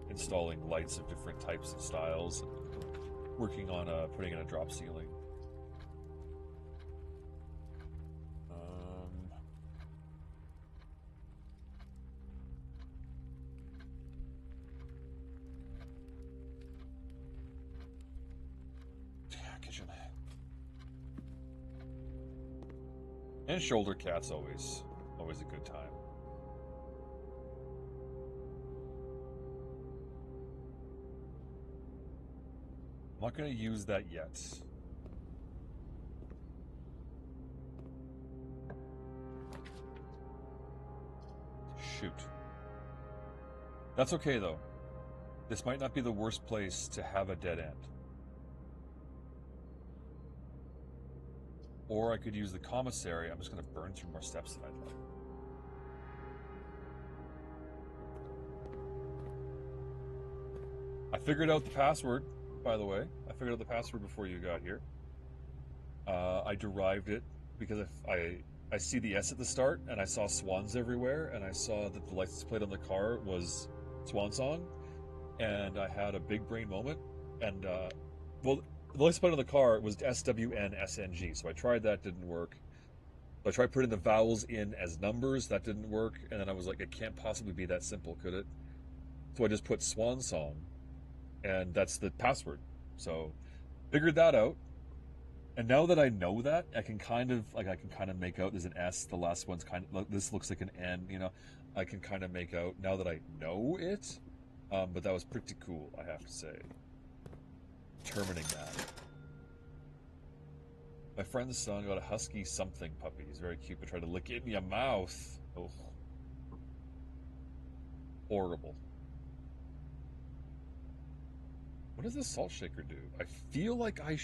installing lights of different types and styles, and working on putting in a drop ceiling. Kitchen. And shoulder cat's always a good time. I'm not going to use that yet. Shoot. That's okay, though. This might not be the worst place to have a dead end. Or I could use the commissary. I'm just going to burn through more steps than I'd like. I figured out the password, by the way. I figured out the password before you got here. I derived it because I see the S at the start, and I saw swans everywhere, and I saw that the license plate on the car was Swan Song, and I had a big brain moment, and, well, the license plate on the car was SWNSNG, so I tried that, didn't work. I tried putting the vowels in as numbers, that didn't work, and then I was like, it can't possibly be that simple, could it? So I just put Swan Song, and that's the password. So, figured that out. And now that I know that, I can kind of make out there's an S. The last one's this looks like an N. You know, I can kind of make out now that I know it. But that was pretty cool, I have to say. Determining that. My friend's son got a husky something puppy. He's very cute, but tried to lick it in your mouth. Oh, horrible. What does this salt shaker do? I feel like I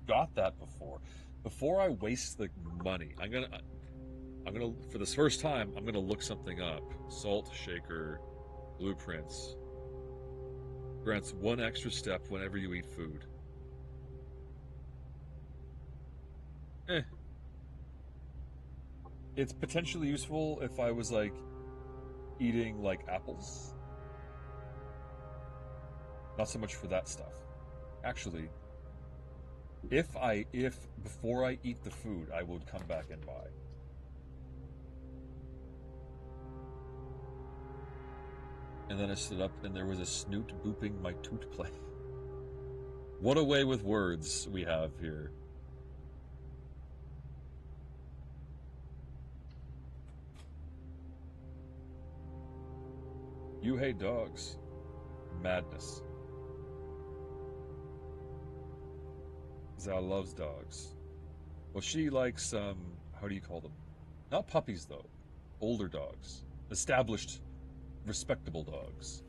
got that before. Before I waste the money, I'm gonna for this first time, I'm gonna look something up. Salt shaker blueprints grants one extra step whenever you eat food. It's potentially useful if I was like eating like apples. Not so much for that stuff. Actually, if before I eat the food, I would come back and buy. And then I stood up and there was a snoot booping my toot play. What a way with words we have here. You hate dogs. Madness. Zal loves dogs. Well, she likes, how do you call them? Not puppies, though. Older dogs. Established, respectable dogs.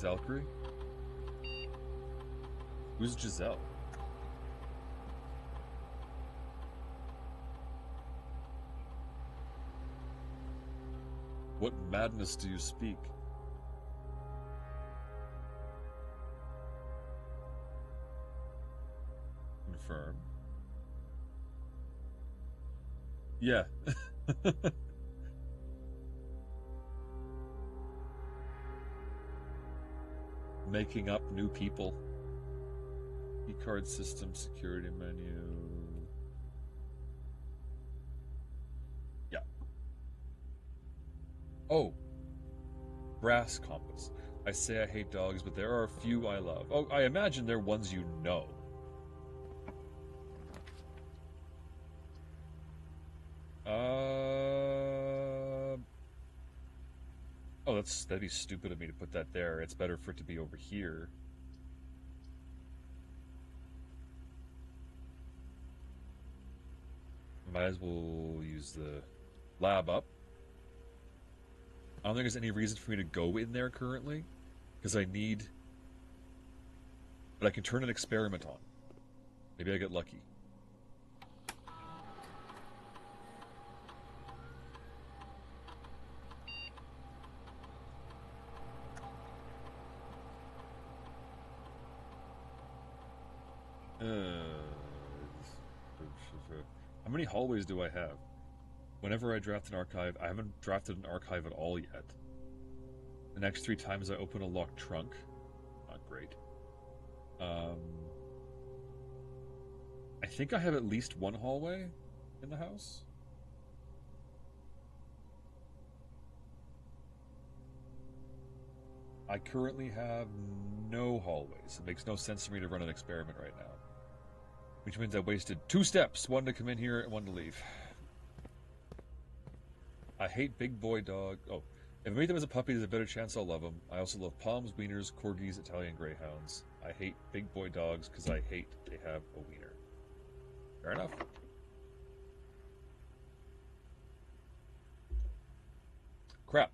Valkyrie? Who's Giselle? What madness do you speak? Confirm. Yeah. making up new people. E-card system security menu. Yeah. Oh. Brass compass. I say I hate dogs, but there are a few I love. Oh, I imagine they're ones you know. Oh, that'd be stupid of me to put that there. It's better for it to be over here. Might as well use the lab up. I don't think there's any reason for me to go in there currently, because I need... But I can turn an experiment on. Maybe I get lucky. How many hallways do I have? Whenever I draft an archive, I haven't drafted an archive at all yet. The next 3 times I open a locked trunk. Not great. I think I have at least 1 hallway in the house. I currently have no hallways. It makes no sense for me to run an experiment right now. Which means I wasted 2 steps. 1 to come in here and 1 to leave. I hate big boy dog. Oh, if I meet them as a puppy, there's a better chance I'll love them. I also love Poms, Wieners, Corgis, Italian Greyhounds. I hate big boy dogs because I hate they have a wiener. Fair enough. Crap.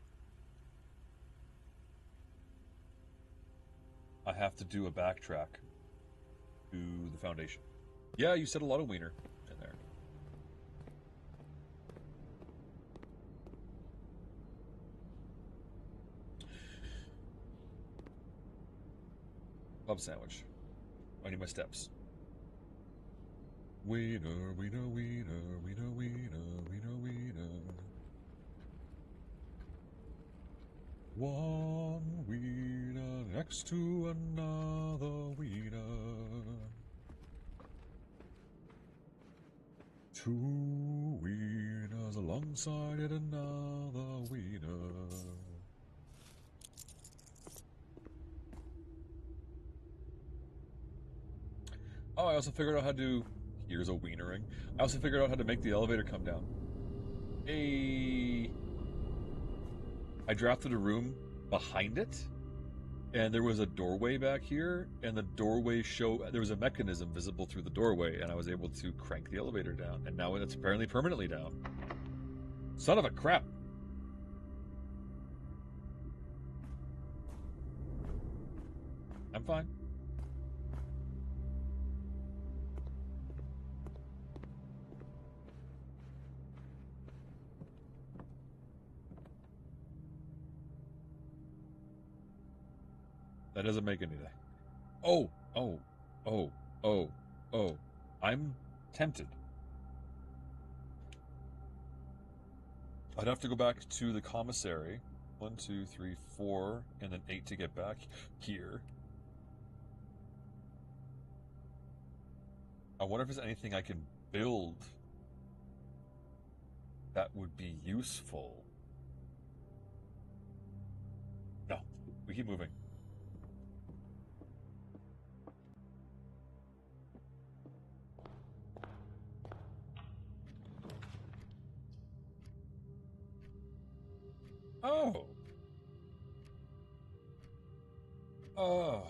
I have to do a backtrack to the foundation. Yeah, you said a lot of wiener in there. Club sandwich. I need my steps. Wiener, wiener, wiener, wiener, wiener, wiener, wiener. One wiener next to another wiener. 2 wieners alongside yet another wiener. Oh, I also figured out how to... Here's a wienering. I also figured out how to make the elevator come down. Hey! I drafted a room behind it, and there was a doorway back here, and the doorway there was a mechanism visible through the doorway, and I was able to crank the elevator down, and now it's apparently permanently down. Son of a crap! I'm fine. That doesn't make anything. Oh. I'm tempted. I'd have to go back to the commissary. 1, 2, 3, 4, and then 8 to get back here. I wonder if there's anything I can build that would be useful. No, we keep moving. Oh. Oh.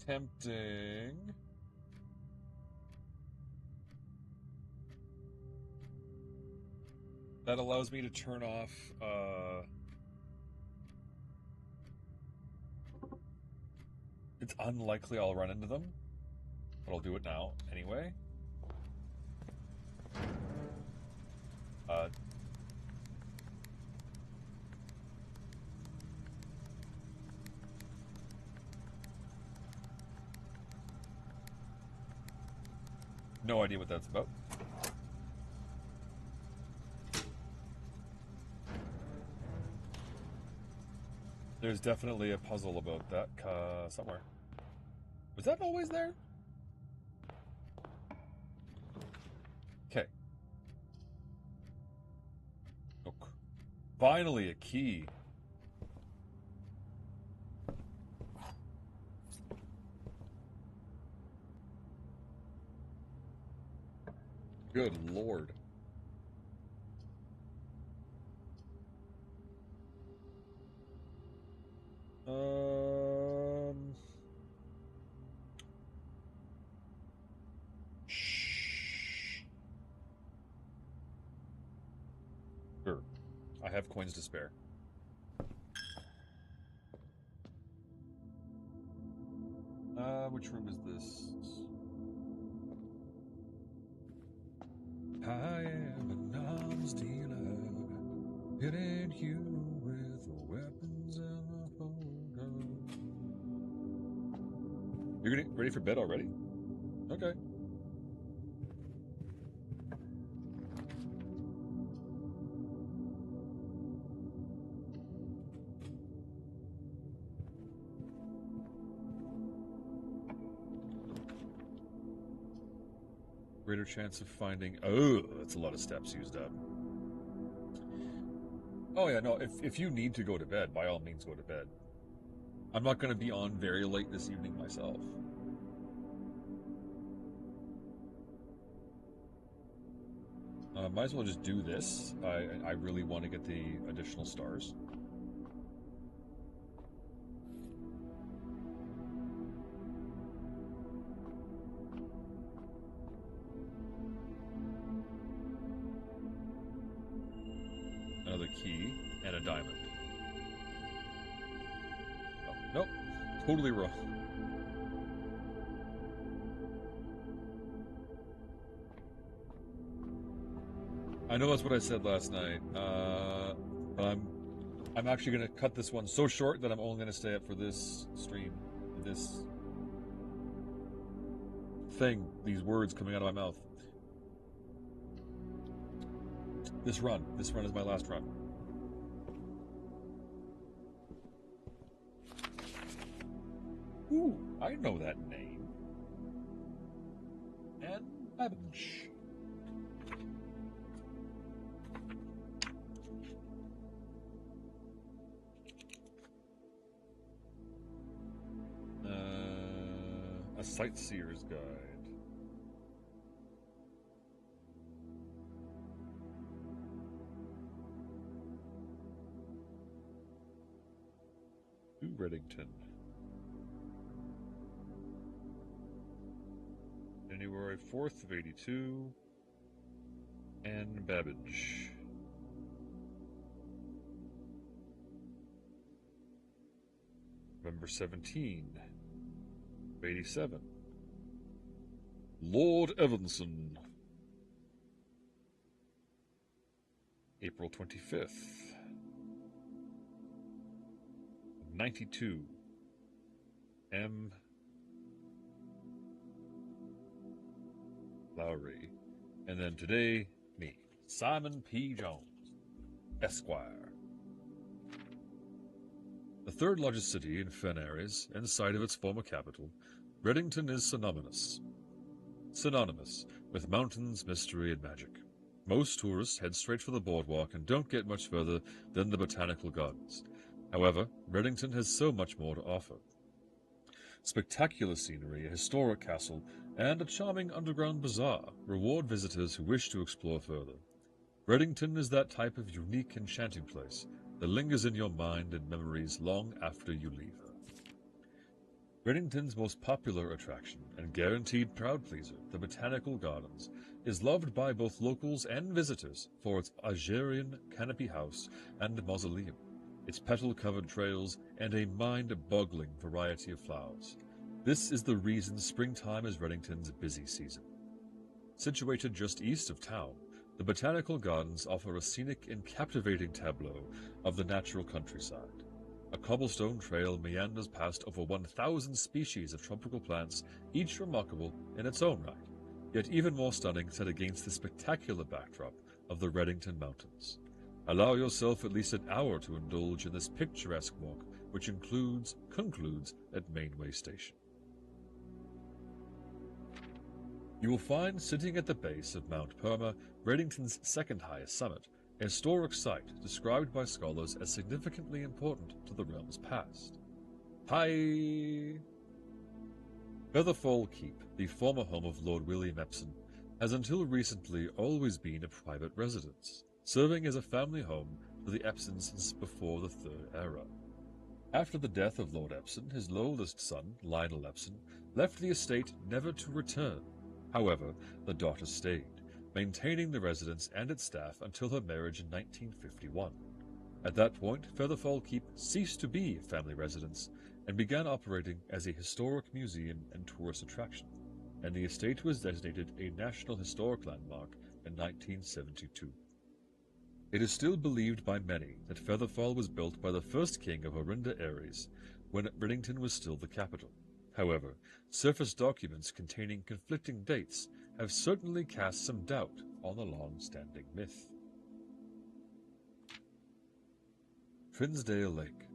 Tempting. That allows me to turn off, it's unlikely I'll run into them, but I'll do it now anyway. No idea what that's about. There's definitely a puzzle about that somewhere. Was that always there? Okay. Look. Finally, a key. Good lord. Sure. I have coins to spare. Which room is this? I am an arms dealer, hitting you with weapons and a photo. You're getting ready for bed already? Okay. Greater chance of finding... Oh, that's a lot of steps used up. Oh yeah, no, if you need to go to bed, by all means go to bed. I'm not going to be on very late this evening myself. Might as well just do this. I really want to get the additional stars. Another key and a diamond. Oh, nope. Totally wrong. I know that's what I said last night, but I'm actually going to cut this one so short that I'm only going to stay up for this stream, this thing, these words coming out of my mouth. This run is my last run. Ooh, I know that name. And Babbage. A sightseer's guide. To Reddington. January 4th of 82. And Babbage. November 17, 87. Lord Evanson. April 25th. 92. M. Lowry. And then today, me, Simon P. Jones, Esquire. The third largest city in Fen Ares and site of its former capital, Reddington is synonymous with mountains, mystery, and magic. Most tourists head straight for the boardwalk and don't get much further than the botanical gardens. However, Reddington has so much more to offer. Spectacular scenery, a historic castle, and a charming underground bazaar reward visitors who wish to explore further. Reddington is that type of unique, enchanting place that lingers in your mind and memories long after you leave her. Reddington's most popular attraction and guaranteed crowd-pleaser, the Botanical Gardens, is loved by both locals and visitors for its Algerian canopy house and mausoleum, its petal-covered trails, and a mind-boggling variety of flowers. This is the reason springtime is Reddington's busy season. Situated just east of town, the Botanical Gardens offer a scenic and captivating tableau of the natural countryside. A cobblestone trail meanders past over 1,000 species of tropical plants, each remarkable in its own right, yet even more stunning set against the spectacular backdrop of the Reddington Mountains. Allow yourself at least an hour to indulge in this picturesque walk which concludes at Mainway Station. You will find sitting at the base of Mount Perma, Redington's second highest summit, a historic site described by scholars as significantly important to the realm's past. Hi! Featherfall Keep, the former home of Lord William Epson, has until recently always been a private residence, serving as a family home for the Epsons since before the Third Era. After the death of Lord Epson, his oldest son, Lionel Epson, left the estate never to return. However, the daughter stayed, maintaining the residence and its staff until her marriage in 1951. At that point, Featherfall Keep ceased to be a family residence and began operating as a historic museum and tourist attraction, and the estate was designated a National Historic Landmark in 1972. It is still believed by many that Featherfall was built by the first king of Orinda Ares when Redington was still the capital. However, surface documents containing conflicting dates have certainly cast some doubt on the long-standing myth. Trinsdale Lake.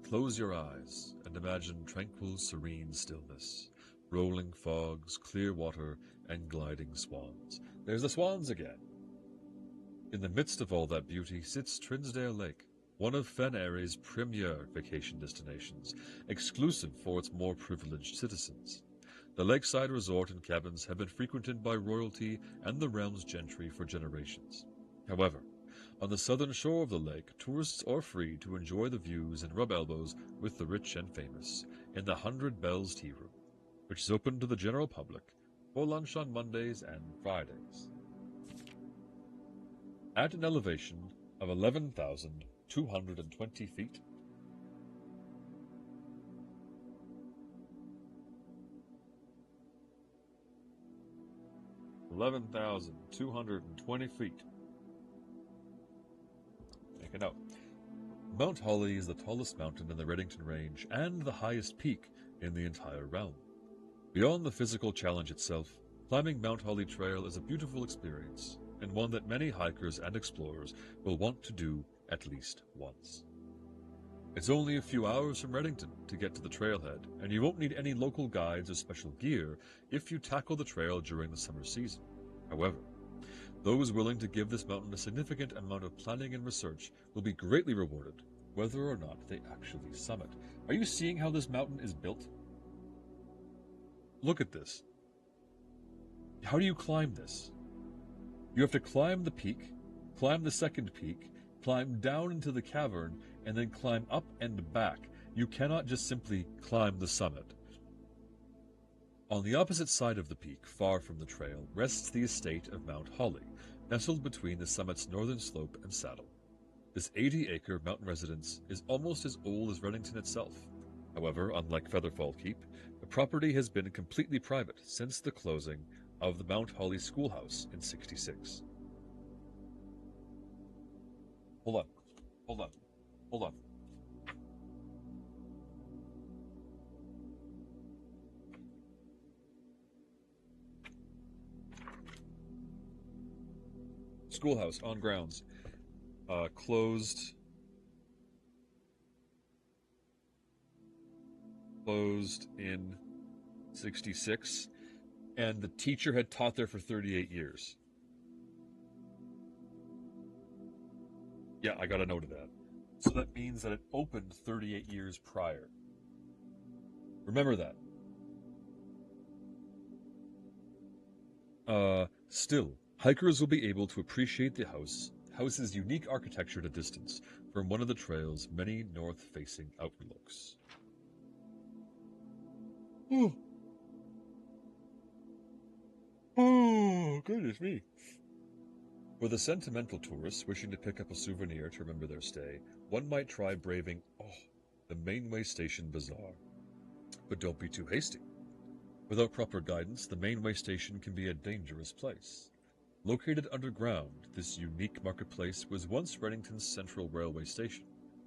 Close your eyes and imagine tranquil, serene stillness, rolling fogs, clear water, and gliding swans. There's the swans again. In the midst of all that beauty sits Trinsdale Lake, one of Fen Aire's premier vacation destinations, exclusive for its more privileged citizens. The lakeside resort and cabins have been frequented by royalty and the realm's gentry for generations. However, on the southern shore of the lake, tourists are free to enjoy the views and rub elbows with the rich and famous in the 100 Bells Tea Room, which is open to the general public for lunch on Mondays and Fridays. At an elevation of 11,220 feet, 11,220 feet. Make a note. Mount Holly is the tallest mountain in the Redington Range and the highest peak in the entire realm. Beyond the physical challenge itself, climbing Mount Holly Trail is a beautiful experience, and one that many hikers and explorers will want to do at least once. It's only a few hours from Redington to get to the trailhead, and you won't need any local guides or special gear if you tackle the trail during the summer season. However, those willing to give this mountain a significant amount of planning and research will be greatly rewarded, whether or not they actually summit. Are you seeing how this mountain is built? Look at this. How do you climb this? You have to climb the peak, climb the second peak, climb down into the cavern, and then climb up and back. You cannot just simply climb the summit. On the opposite side of the peak, far from the trail, rests the estate of Mount Holly, nestled between the summit's northern slope and saddle. This 80-acre mountain residence is almost as old as Redington itself. However, unlike Featherfall Keep, the property has been completely private since the closing of the Mount Holly Schoolhouse in '66. Hold on. Schoolhouse on grounds. Closed in '66, and the teacher had taught there for 38 years. Yeah, I got a note of that. So that means that it opened 38 years prior. Remember that. Still, hikers will be able to appreciate the house's unique architecture at a distance from one of the trail's many north-facing outlooks. Oh, goodness me. For the sentimental tourists wishing to pick up a souvenir to remember their stay, one might try braving, the Mainway Station Bazaar. But don't be too hasty. Without proper guidance, the Mainway Station can be a dangerous place. Located underground, this unique marketplace was once Redington's central railway station,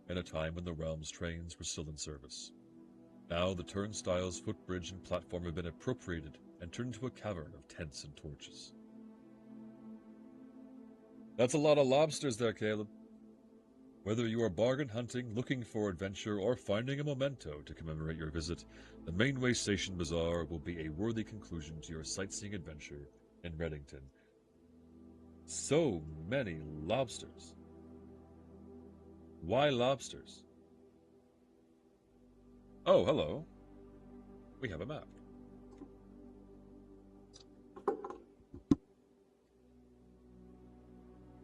in a time when the realm's trains were still in service. Now the turnstiles, footbridge, and platform have been appropriated and turned into a cavern of tents and torches. That's a lot of lobsters there, Caleb. Whether you are bargain hunting, looking for adventure, or finding a memento to commemorate your visit, the Mainway Station Bazaar will be a worthy conclusion to your sightseeing adventure in Reddington. So many lobsters. Why lobsters? Oh, hello. We have a map.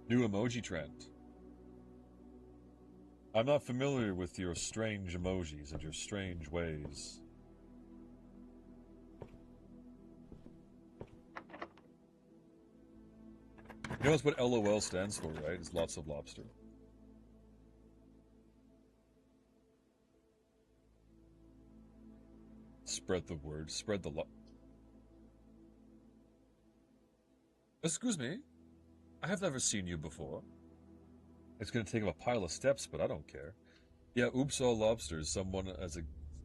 New emoji trend. I'm not familiar with your strange emojis and your strange ways. You know that's what LOL stands for, right? It's lots of lobster. Spread the word. Spread the Excuse me? I have never seen you before. It's going to take him a pile of steps, but I don't care. Yeah, oops, all lobsters. Someone, as a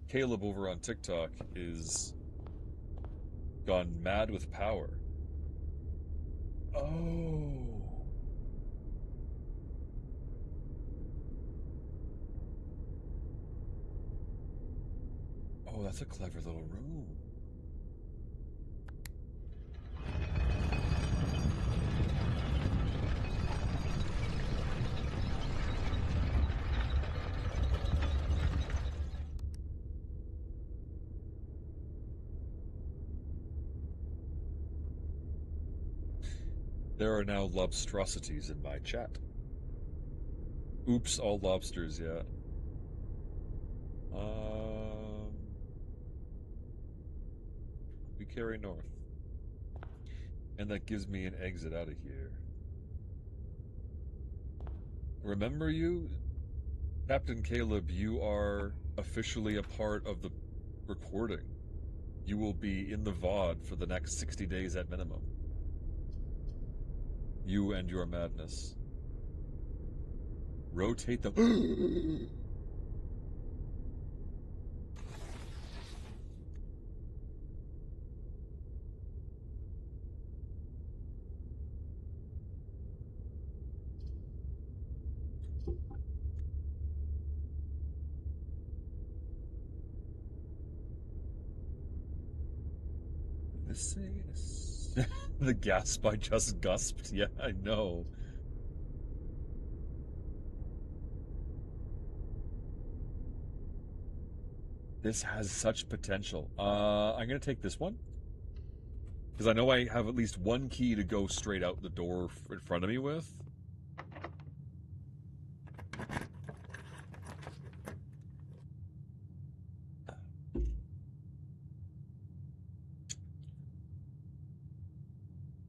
Caleb over on TikTok, is gone mad with power. Oh. Oh, that's a clever little room. There are now lobstrosities in my chat. Oops, all lobsters, yeah. We carry north. And that gives me an exit out of here. Remember you? Captain Caleb, you are officially a part of the recording. You will be in the VOD for the next 60 days at minimum. You and your madness. Rotate the... The gasp I just gusped. Yeah, I know. This has such potential. I'm going to take this one. Because I know I have at least one key to go straight out the door in front of me with.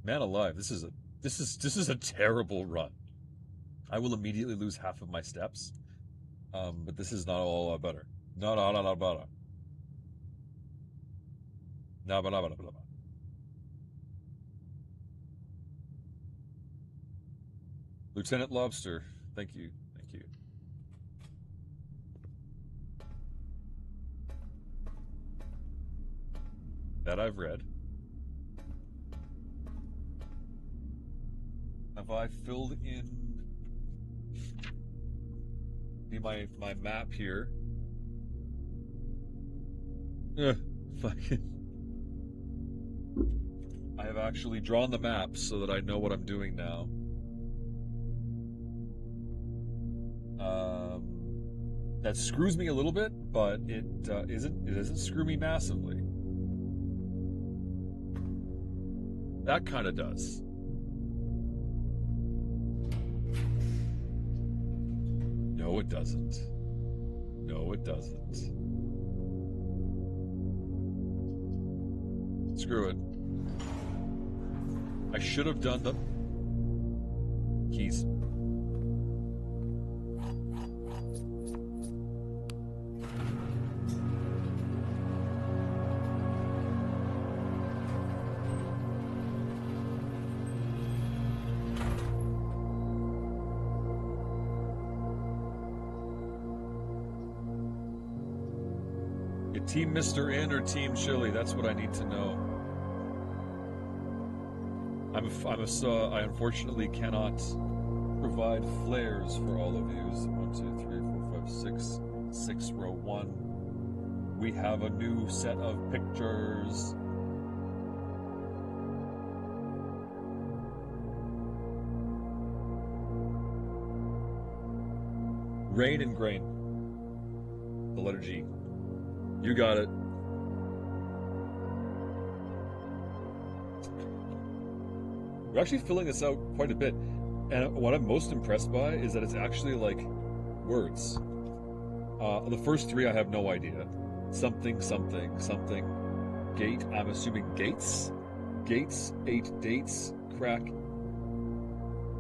Man alive, this is a terrible run. I will immediately lose half of my steps. But this is not all better. Not all better. No, blah, blah, blah, blah. Lieutenant Lobster, thank you. Thank you. That I've read. Have I filled in my map here? Fucking. I have actually drawn the map so that I know what I'm doing now. That screws me a little bit, but it doesn't screw me massively. That kind of does. No, it doesn't. No, it doesn't. Screw it. I should have done the keys. Team Mr. In or Team Chili? That's what I need to know. I unfortunately cannot provide flares for all of you. 1, 2, 3, 4, 5, 6. 6 row 1. We have a new set of pictures. Rain and grain. The letter G. You got it. We're actually filling this out quite a bit. And what I'm most impressed by is that it's actually like words. The first 3 I have no idea. Something, something, something. Gate, I'm assuming gates. Gates, 8 dates, crack.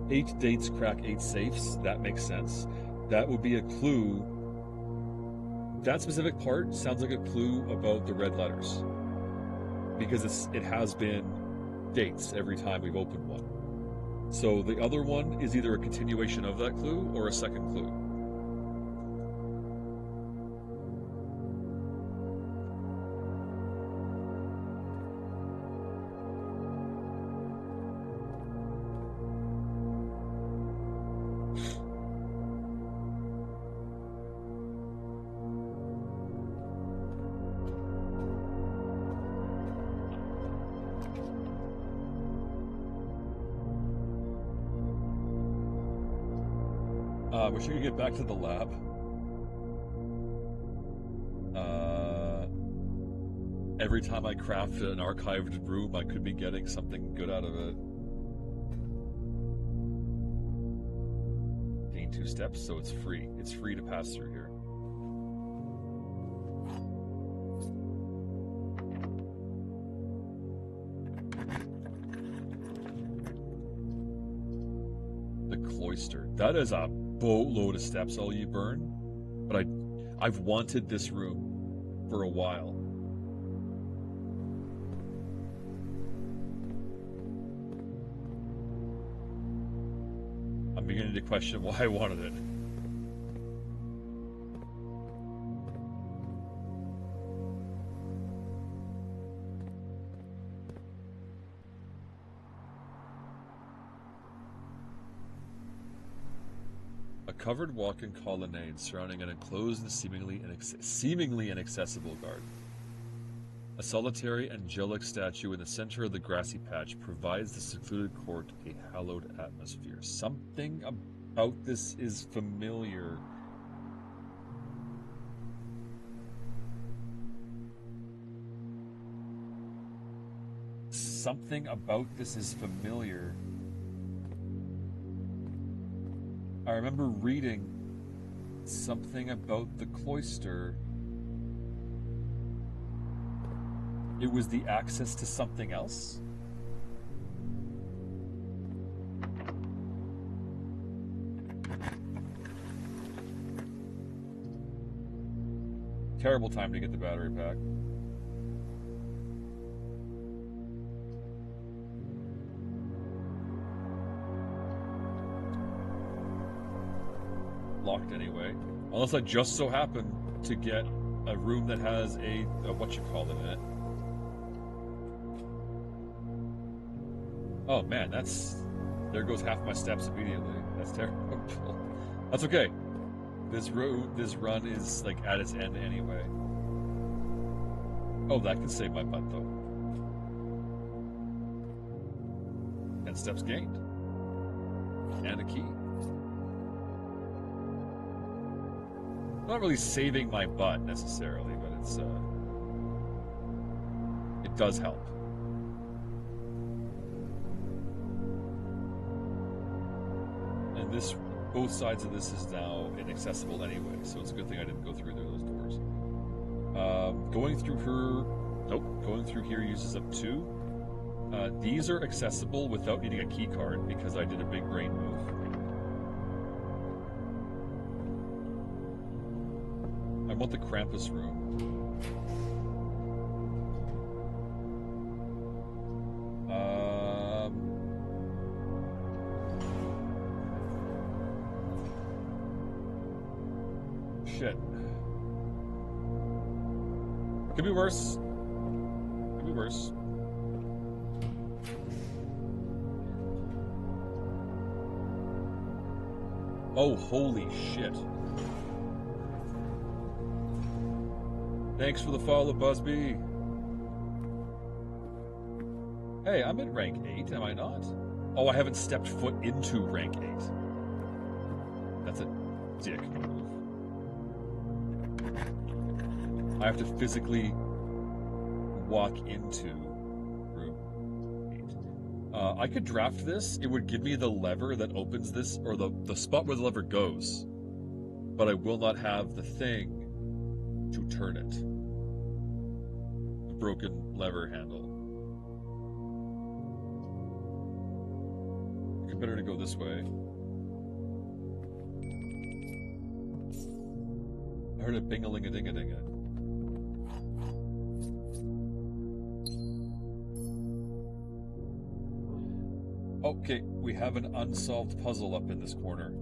8 dates, crack 8 safes. That makes sense. That would be a clue. That specific part sounds like a clue about the red letters. Because it has been dates every time we've opened one. So the other one is either a continuation of that clue or a second clue. Wish I could get back to the lab. Every time I craft an archived room, I could be getting something good out of it. Gain 2 steps, so it's free. It's free to pass through here. The cloister. That is a boatload of steps all you burn, but I've wanted this room for a while. I'm beginning to question why I wanted it. Covered walk-in colonnade surrounding an enclosed and seemingly inaccessible garden. A solitary angelic statue in the center of the grassy patch provides the secluded court a hallowed atmosphere. Something about this is familiar. Something about this is familiar. I remember reading something about the cloister. It was the access to something else? Terrible time to get the battery pack. Locked anyway. Unless I just so happen to get a room that has a whatchamacallit in it. Oh man, there goes half my steps immediately. That's terrible. That's okay. This run is like at its end anyway. Oh, that can save my butt though. 10 steps gained. And a key. Not really saving my butt necessarily, but it does help. And both sides of this is now inaccessible anyway, so it's a good thing I didn't go through those doors. Going through here uses up 2. These are accessible without needing a key card because I did a big brain move. I want the Krampus room. Shit. Could be worse. Could be worse. Oh, holy shit. Thanks for the follow, Busby. Hey, I'm at rank 8, am I not? Oh, I haven't stepped foot into rank 8. That's a dick move. I have to physically walk into room 8. I could draft this. It would give me the lever that opens this, or the spot where the lever goes. But I will not have the thing to turn it. The broken lever handle. It's better to go this way. I heard a bing-a-ling-a-ding-a-ding-a. Okay, we have an unsolved puzzle up in this corner.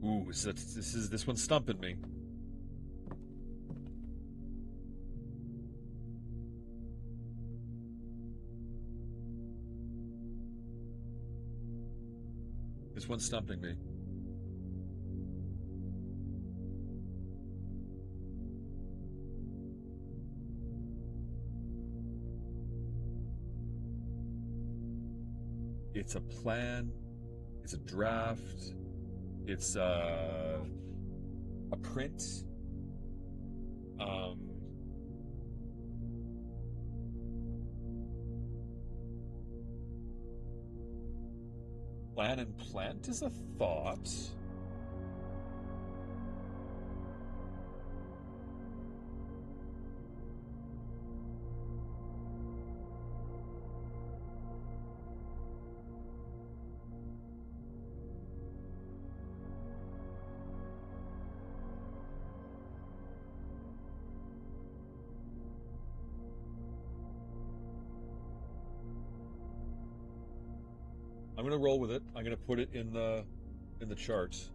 Ooh, this one's stumping me. This one's stumping me. It's a plan. It's a draft. It's a print. Plan and plant is a thought. I'm gonna roll with it. I'm gonna put it in the charts.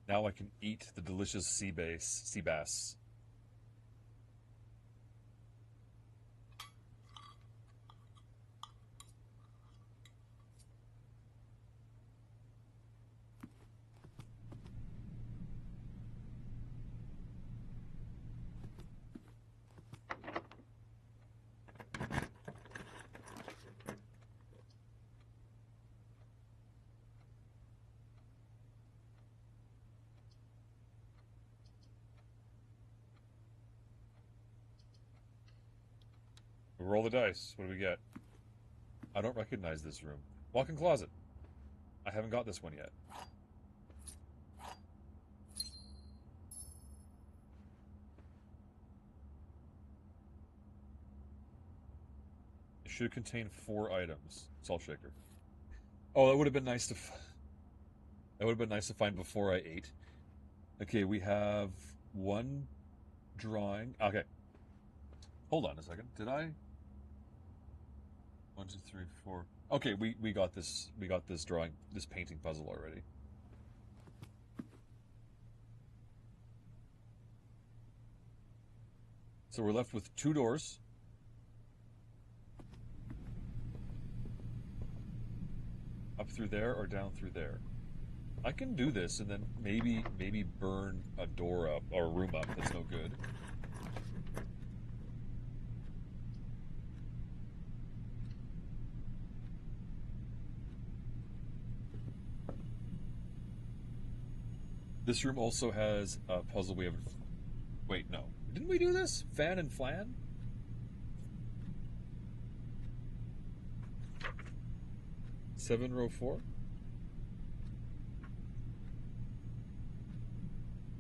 Now I can eat the delicious sea bass. Roll the dice. What do we get? I don't recognize this room. Walk-in closet. I haven't got this one yet. It should contain 4 items. Salt shaker. Oh, that would have been nice to. That would have been nice to find before I ate. Okay, we have one drawing. Okay, hold on a second. Did I? 1, 2, 3, 4. Okay, we got this. We got this drawing, this painting puzzle already. So we're left with 2 doors. Up through there or down through there. I can do this and then maybe burn a door up or a room up that's no good. This room also has a puzzle we haven't. Wait, no. Didn't we do this? Fan and flan? Seven row 4?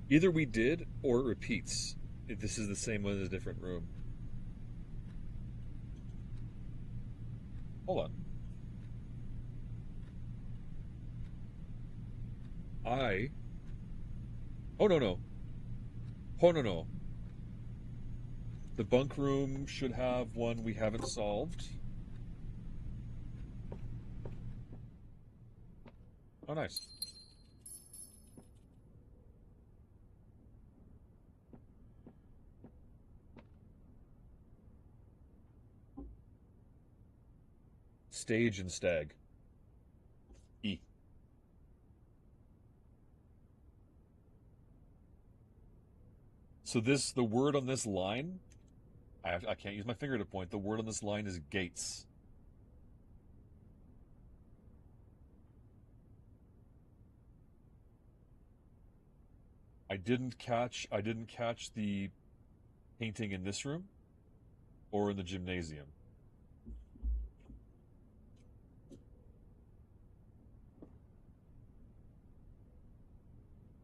Either we did, or it repeats. If this is the same one in a different room. Hold on. Oh, no, no. Oh, no, no. The bunk room should have one we haven't solved. Oh, nice. Stage and stag. E. So the word on this line, I can't use my finger to point. The word on this line is gates. I didn't catch the painting in this room or in the gymnasium.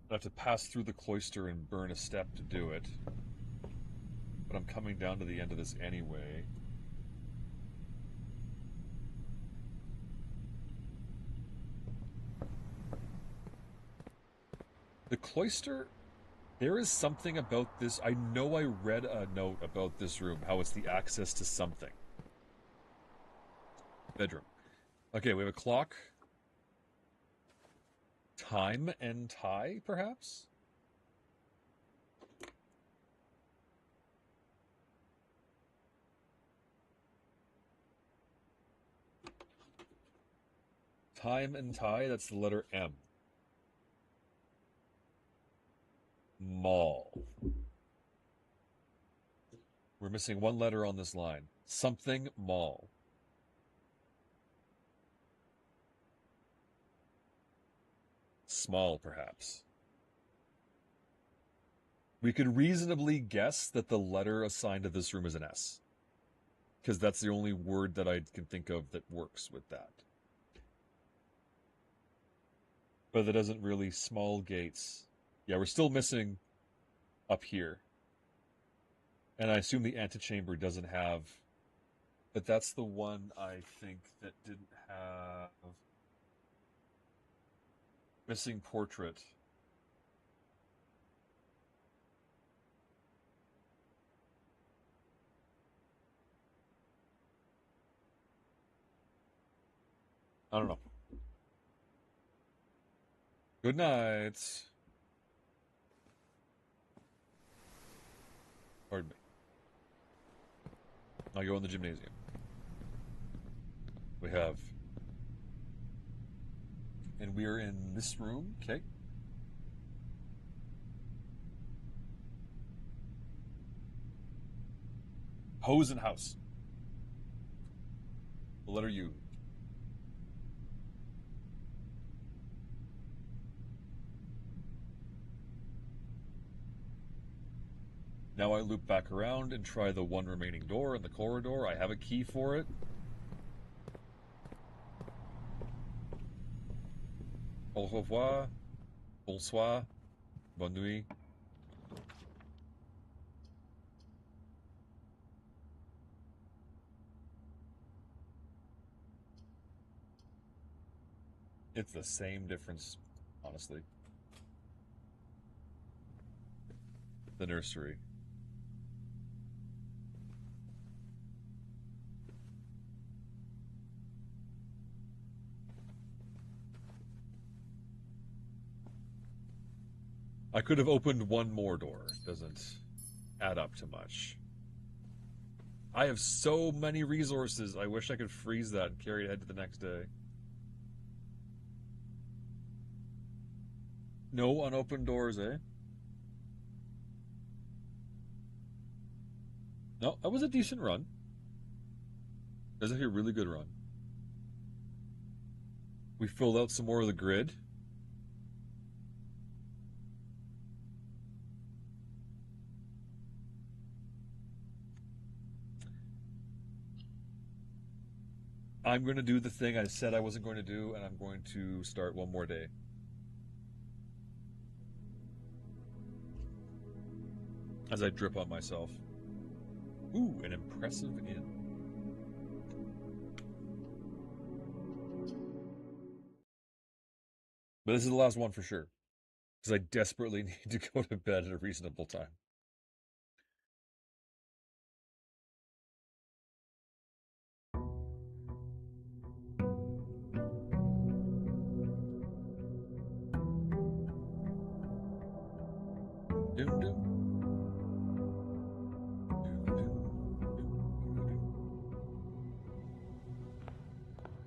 I have to pass through the cloister and burn a step to do it. But I'm coming down to the end of this anyway. The cloister, there is something about this. I know I read a note about this room, how it's the access to something. Bedroom. Okay, we have a clock. Time and tie, perhaps? Time and tie, that's the letter M. Mall. We're missing one letter on this line. Something mall. Small, perhaps. We could reasonably guess that the letter assigned to this room is an S. Because that's the only word that I can think of that works with that. But that doesn't really. Small gates. Yeah, we're still missing up here. And I assume the antechamber doesn't have. But that's the one I think that didn't have. Missing portrait. I don't know. Good night. Pardon me. I'll go in the gymnasium. We have. And we're in this room. Okay. Hose and house. The letter U. Now I loop back around and try the one remaining door in the corridor. I have a key for it. Au revoir. Bonsoir. Bonne nuit. It's the same difference, honestly. The nursery. I could have opened one more door. It doesn't add up to much. I have so many resources. I wish I could freeze that and carry it ahead to the next day. No unopened doors, eh? No, that was a decent run. That was actually a really good run. We filled out some more of the grid. I'm going to do the thing I said I wasn't going to do, and I'm going to start one more day. as I drip on myself. Ooh, an impressive inn. But this is the last one for sure, because I desperately need to go to bed at a reasonable time. Doom, doom.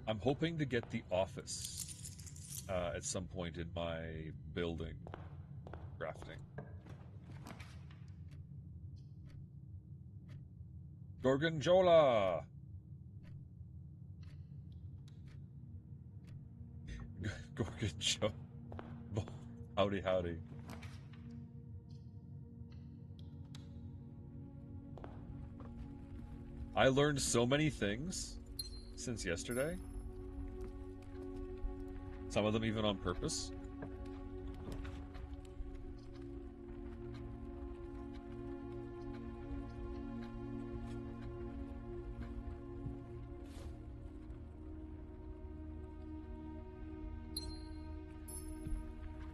I'm hoping to get the office at some point in my building crafting. Gorgonzola! Gorgonzola. Howdy, howdy. I learned so many things since yesterday. Some of them even on purpose.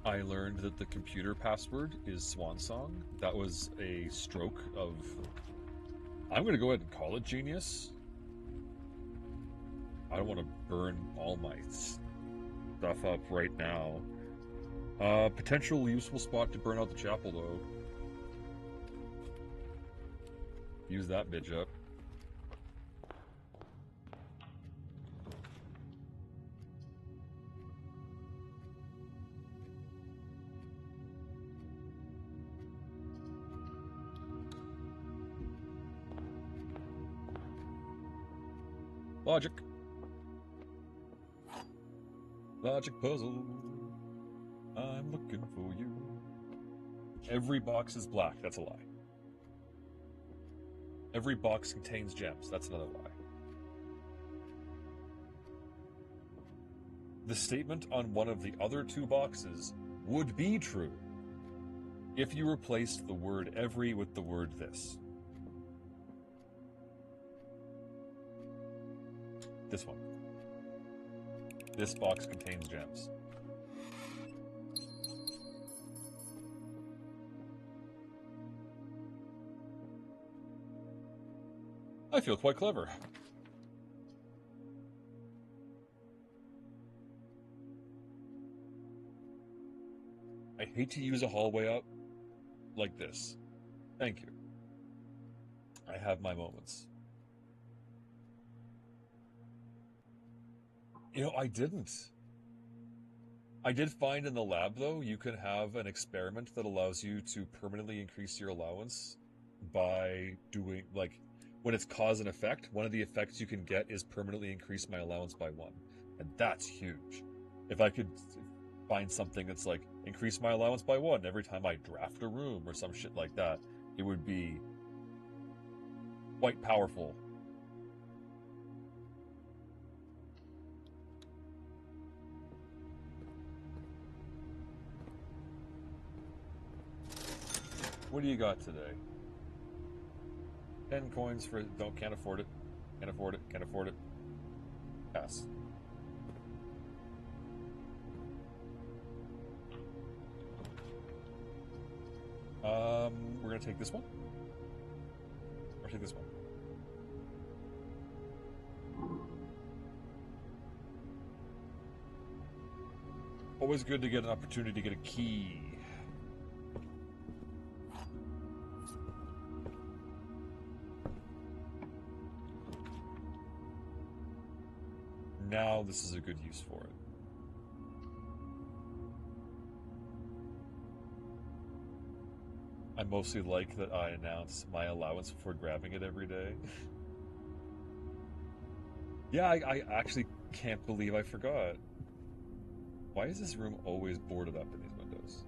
I learned that the computer password is Swansong. That was a stroke of... I'm going to go ahead and call it genius. I don't want to burn all my stuff up right now. Potential useful spot to burn out the chapel, though. Use that bitch up. Logic. Logic puzzle. I'm looking for you. Every box is black. That's a lie. Every box contains gems. That's another lie. The statement on one of the other two boxes would be true if you replaced the word every with the word this. This one. This box contains gems. I feel quite clever. I hate to use a hallway up like this. Thank you. I have my moments. You know, I didn't. I did find in the lab, though, you can have an experiment that allows you to permanently increase your allowance by doing, like, when it's cause and effect, one of the effects you can get is permanently increase my allowance by 1. And that's huge. If I could find something that's like, increase my allowance by 1 every time I draft a room or some shit like that, it would be quite powerful. What do you got today? 10 coins for can't afford it. Can't afford it. Can't afford it. Pass. We're gonna take this one. Or take this one. Always good to get an opportunity to get a key. Now this is a good use for it. I mostly like that I announce my allowance before grabbing it every day. Yeah, I actually can't believe I forgot. Why is this room always boarded up in these windows?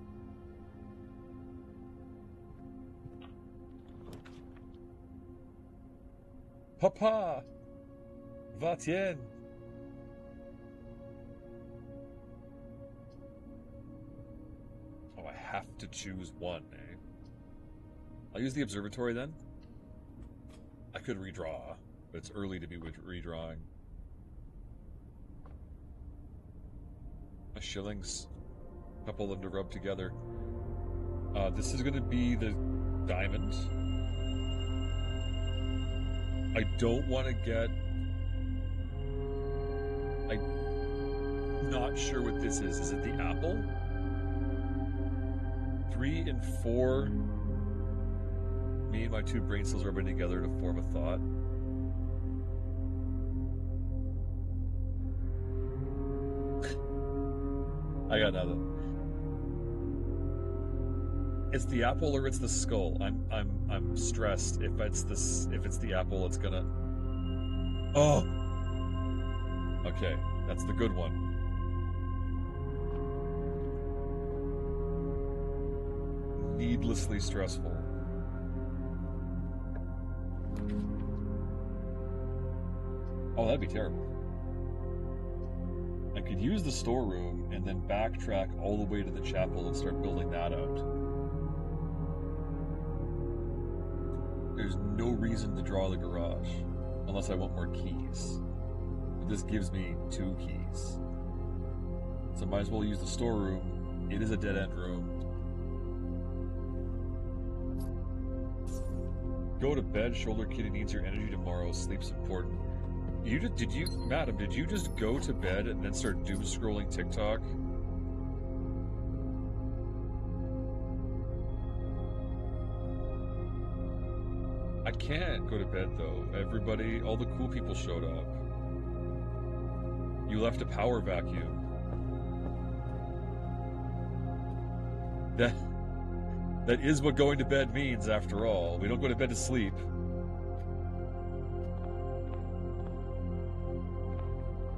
Papa! Va-t'en! Oh, I have to choose one, eh? I'll use the observatory then. I could redraw, but it's early to be redrawing. My shillings. A couple of them to rub together. This is going to be the diamond. I don't want to get... I'm not sure what this is. Is it the apple? 3 and 4. Me and my 2 brain cells rubbing together to form a thought. I got nothing. It's the apple or it's the skull. I'm stressed. If it's the apple, it's gonna. Oh. Okay, that's the good one. Needlessly stressful. Oh, that'd be terrible. I could use the storeroom and then backtrack all the way to the chapel and start building that out. There's no reason to draw the garage, unless I want more keys. But this gives me 2 keys. So I might as well use the storeroom. It is a dead-end room. Go to bed, shoulder kitty needs your energy tomorrow, sleep's important. Madam, did you just go to bed and then start doom scrolling TikTok? I can't go to bed though. All the cool people showed up. You left a power vacuum. That is what going to bed means after all. We don't go to bed to sleep.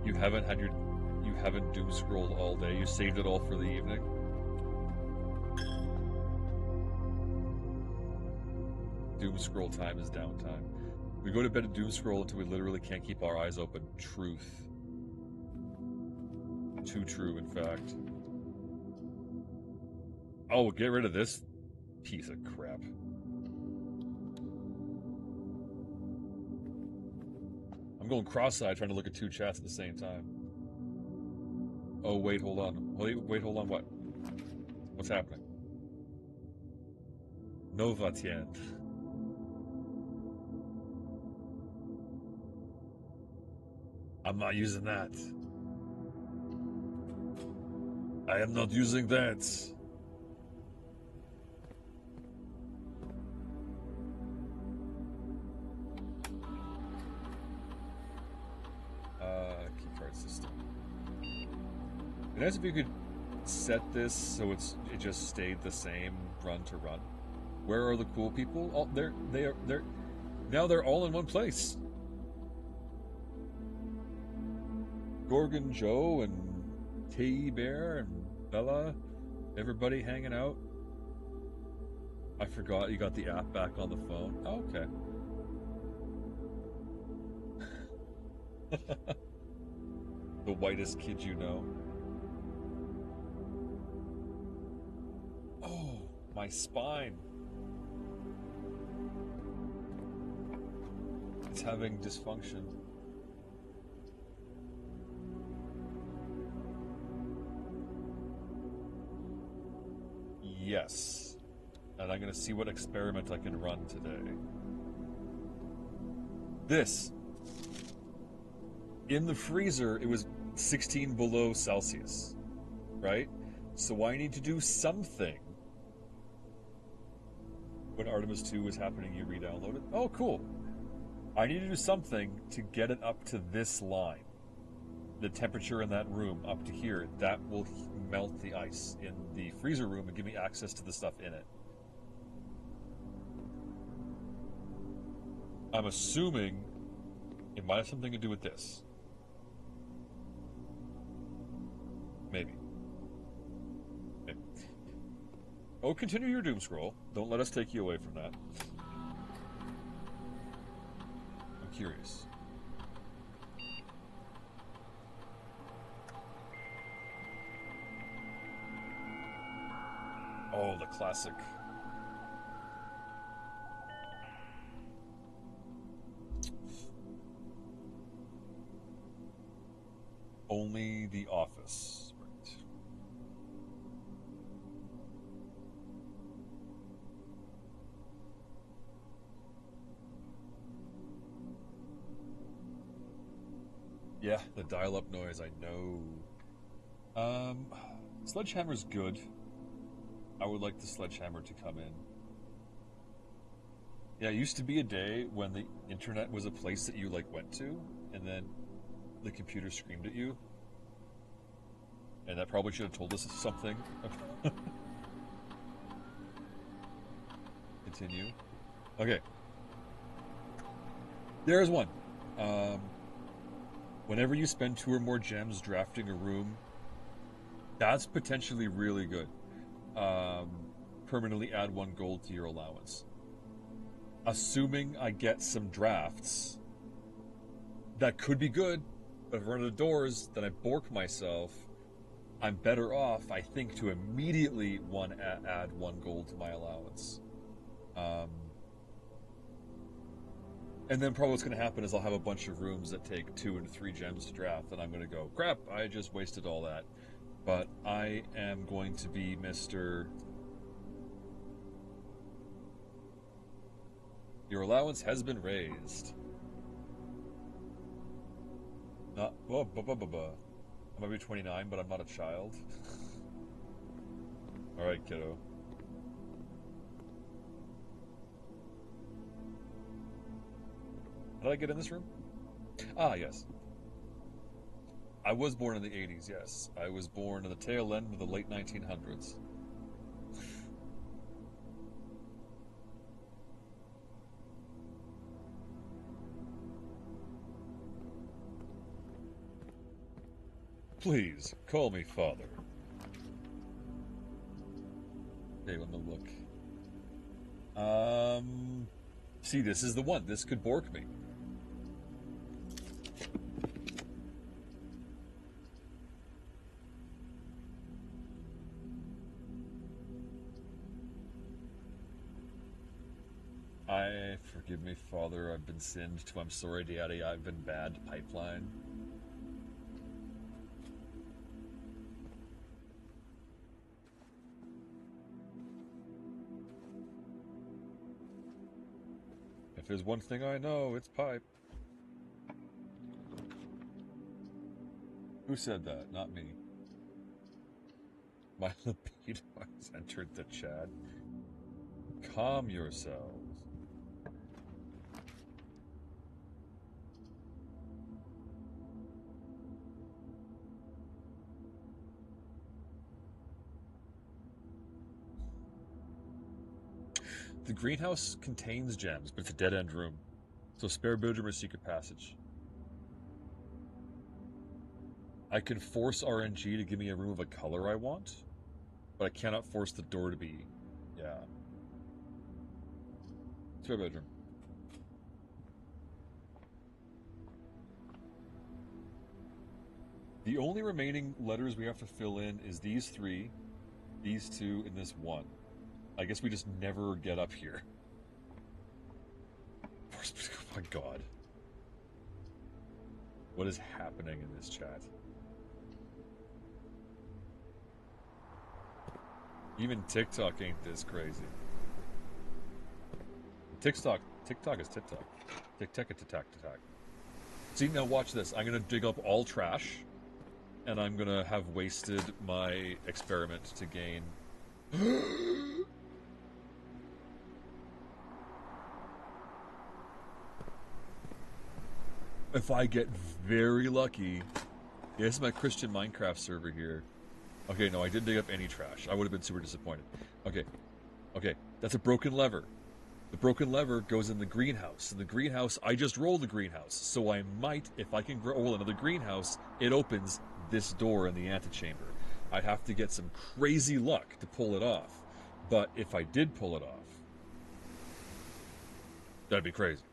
You haven't doom scrolled all day. You saved it all for the evening. Doom scroll time is downtime. We go to bed and doom scroll until we literally can't keep our eyes open. Truth. Too true, in fact. Oh, get rid of this piece of crap. I'm going cross-eyed trying to look at 2 chats at the same time. Oh, wait, hold on. Wait, hold on, what? What's happening? Nova Tien. I'm not using that. I am not using that. Keycard system. It'd be nice if you could set this so it just stayed the same run to run. Where are the cool people? Oh, now they're all in one place. Gorgon Joe and T Bear and Bella, everybody hanging out. I forgot you got the app back on the phone. Oh, okay. The whitest kid you know. Oh, my spine. It's having dysfunction. Yes. And I'm going to see what experiment I can run today. This. In the freezer, it was 16 below Celsius, right? So I need to do something. When Artemis 2 was happening, you re-download it? Oh, cool. I need to do something to get it up to this line. The temperature in that room up to here, that will melt the ice in the freezer room and give me access to the stuff in it. I'm assuming it might have something to do with this. Maybe. Oh, continue your doom scroll. Don't let us take you away from that. I'm curious. Oh, the classic. Only the office. Right. Yeah, the dial-up noise, I know. Sledgehammer's good. I would like the sledgehammer to come in. Yeah, it used to be a day when the internet was a place that you, like, went to, and then the computer screamed at you. And that probably should have told us something. Continue. Okay. There's one. Whenever you spend 2 or more gems drafting a room, that's potentially really good. Permanently add 1 gold to your allowance. Assuming I get some drafts, that could be good, but if I run out of doors, then I bork myself. I'm better off, I think, to immediately add 1 gold to my allowance. And then probably what's going to happen is I'll have a bunch of rooms that take 2 and 3 gems to draft, and I'm going to go, crap, I just wasted all that. But I am going to be Mr. Your allowance has been raised. I might be 29, but I'm not a child. Alright, kiddo. How did I get in this room? Ah, yes. I was born in the 80s, yes. I was born in the tail end of the late 1900s. Please, call me father. Okay, let me look. See, this is the one. This could bork me. Forgive me, Father, I've been sinned to. I'm sorry, Daddy, I've been bad. Pipeline. If there's one thing I know, it's pipe. Who said that? Not me. My libido has entered the chat. Calm yourselves. The greenhouse contains gems, but it's a dead-end room. So spare bedroom or secret passage. I can force RNG to give me a room of a color I want, but I cannot force the door to be. Yeah. Spare bedroom. The only remaining letters we have to fill in is these 3, these 2, and this 1. I guess we just never get up here. Oh my god. What is happening in this chat? Even TikTok ain't this crazy. TikTok is TikTok. TikTok. See, now watch this. I'm gonna dig up all trash, and I'm gonna have wasted my experiment to gain. If I get very lucky... Yeah, this is my Christian Minecraft server here. Okay, no, I didn't dig up any trash. I would have been super disappointed. Okay, that's a broken lever. The broken lever goes in the greenhouse. In the greenhouse, I just rolled the greenhouse. So I might, if I can roll another greenhouse, it opens this door in the antechamber. I'd have to get some crazy luck to pull it off. But if I did pull it off, that'd be crazy.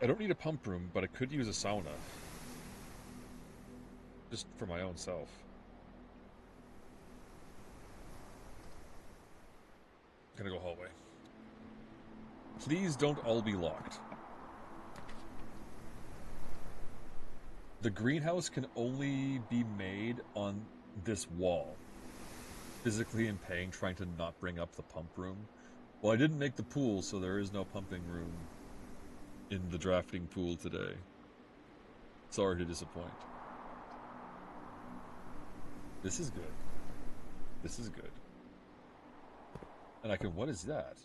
I don't need a pump room, but I could use a sauna. Just for my own self. Gonna go hallway. Please don't all be locked. The greenhouse can only be made on this wall. Physically impairing, trying to not bring up the pump room. Well, I didn't make the pool, so there is no pumping room in the drafting pool today. Sorry to disappoint. This is good. This is good. And I can, what is that?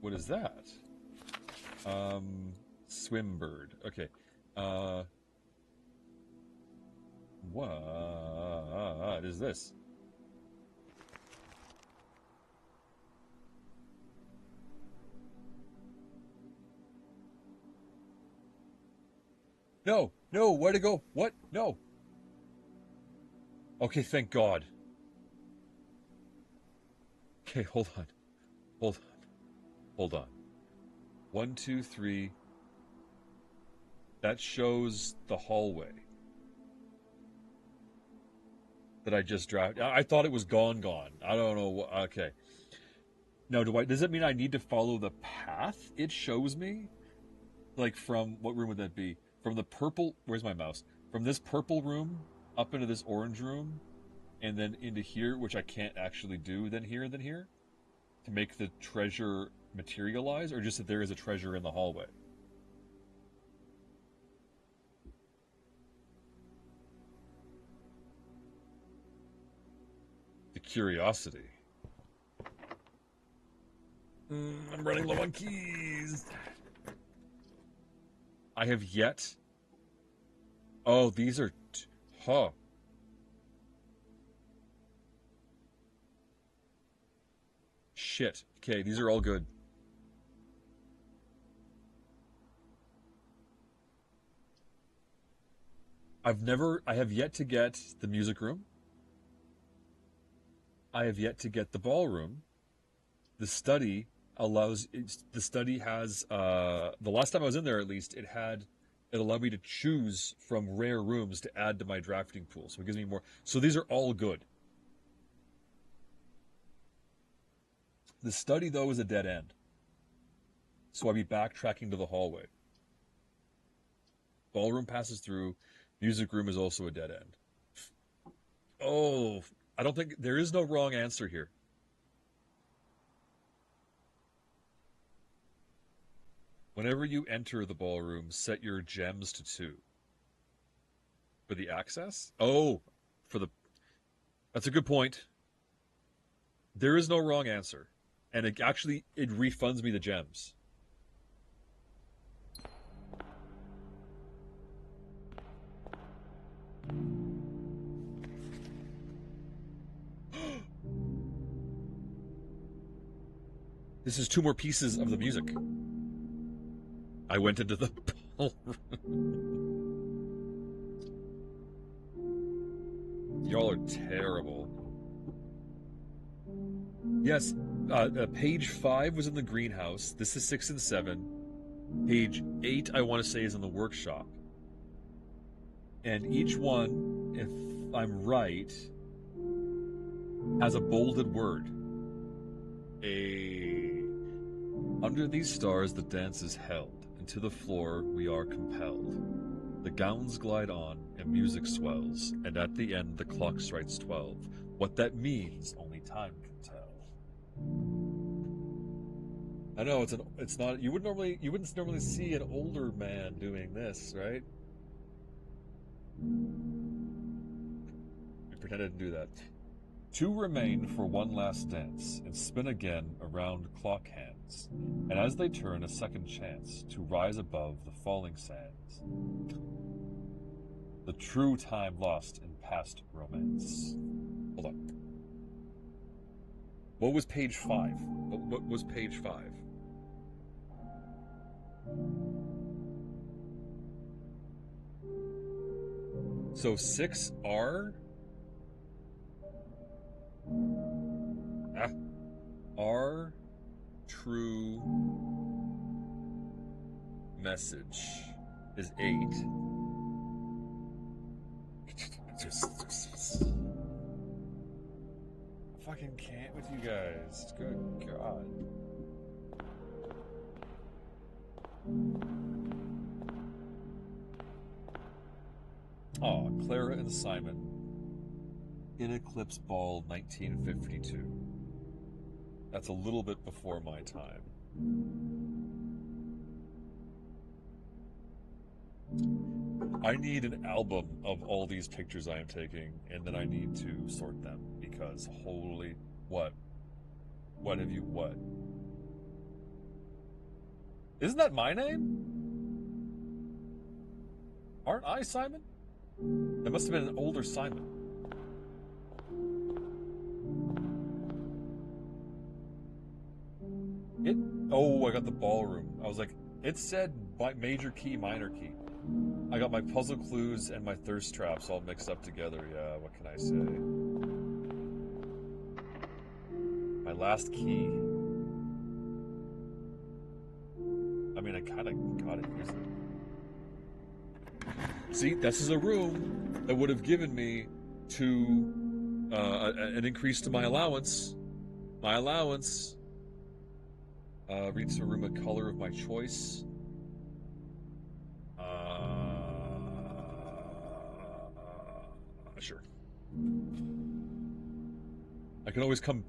What is that? Swim bird. Okay. What is this? No, no, where to go? What? No. Okay, thank God. Okay, hold on. Hold on. Hold on. 1, 2, 3. That shows the hallway that I just drafted. I thought it was gone. I don't know. Okay. Now, does it mean I need to follow the path it shows me? Like from, what room would that be? From the purple, where's my mouse? From this purple room up into this orange room and then into here, which I can't actually do, then here, to make the treasure materialize, or just that there is a treasure in the hallway? The curiosity. I'm running low on keys. I have yet. Oh, these are. Huh. Shit. Okay, these are all good. I have yet to get the music room. I have yet to get the ballroom. The study the study has, the last time I was in there at least, it allowed me to choose from rare rooms to add to my drafting pool. So it gives me more. So these are all good. The study, though, is a dead end. So I'll be backtracking to the hallway. Ballroom passes through. Music room is also a dead end. Oh, I don't think there is no wrong answer here. Whenever you enter the ballroom, set your gems to 2. For the access? Oh, that's a good point. There is no wrong answer. And it refunds me the gems. This is 2 more pieces of the music. I went into the ballroom. Y'all are terrible. Yes, page 5 was in the greenhouse. This is 6 and 7. Page 8, I want to say, is in the workshop. And each one, if I'm right, has a bolded word. Under these stars the dance is held, and to the floor we are compelled. The gowns glide on, and music swells, and at the end the clock strikes 12. What that means, only time can tell. I know it's not. You wouldn't normally see an older man doing this, right? We pretended to do that. 2 remain for one last dance, and spin again around clock hands, and as they turn, a second chance to rise above the falling sands. The true time lost in past romance. Hold on. What was page 5? What was page 5? So 6R? R true message is 8. Just I fucking can't with you guys. Good God. Oh, Clara and Simon. In Eclipse Ball 1952. That's a little bit before my time. I need an album of all these pictures I am taking, and then I need to sort them, because holy... What? What have you... what? Isn't that my name? Aren't I Simon? That must have been an older Simon. It... Oh, I got the ballroom. I was like, it said major key, minor key. I got my puzzle clues and my thirst traps all mixed up together. Yeah, what can I say? My last key. I mean, I kind of got it. See, this is a room that would have given me an increase to my allowance. My allowance. Reads a room of color of my choice. Sure. I could always come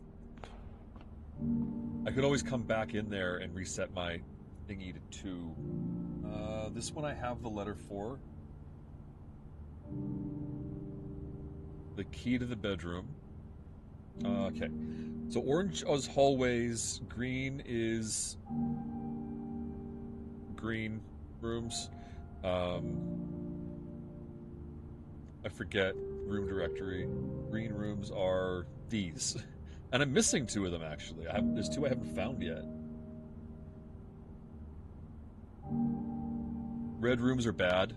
back in there and reset my thingy to 2. This one I have the letter for. The key to the bedroom. Okay. So orange is hallways, green is green rooms. I forget room directory. Green rooms are these. And I'm missing 2 of them, actually. There's 2 I haven't found yet. Red rooms are bad.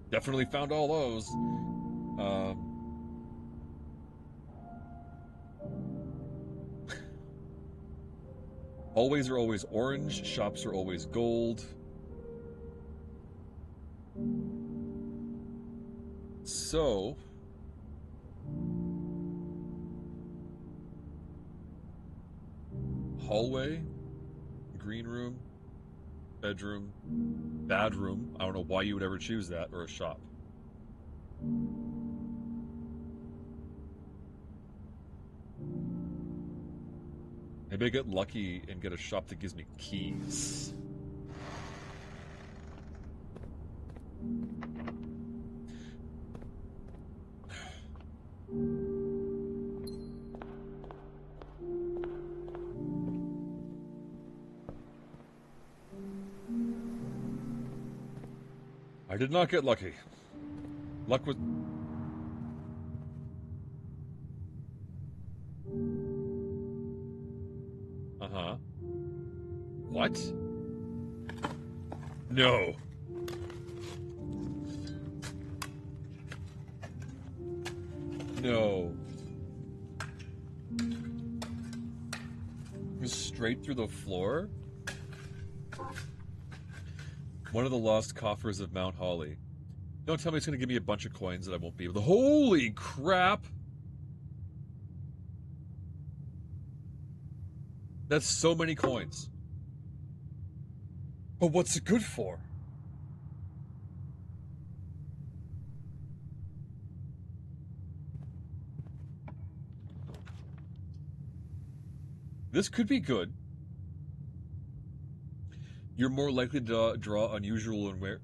Definitely found all those. Hallways are always orange. Shops are always gold. So... hallway, green room, bedroom, bad room. I don't know why you would ever choose that, or a shop. Maybe I get lucky and get a shop that gives me keys. I did not get lucky. Luck was... Uh-huh. What? No. No. Just straight through the floor? One of the lost coffers of Mount Holly. Don't tell me it's going to give me a bunch of coins that I won't be able to... Holy crap! That's so many coins. But what's it good for? This could be good. You're more likely to draw unusual and rare.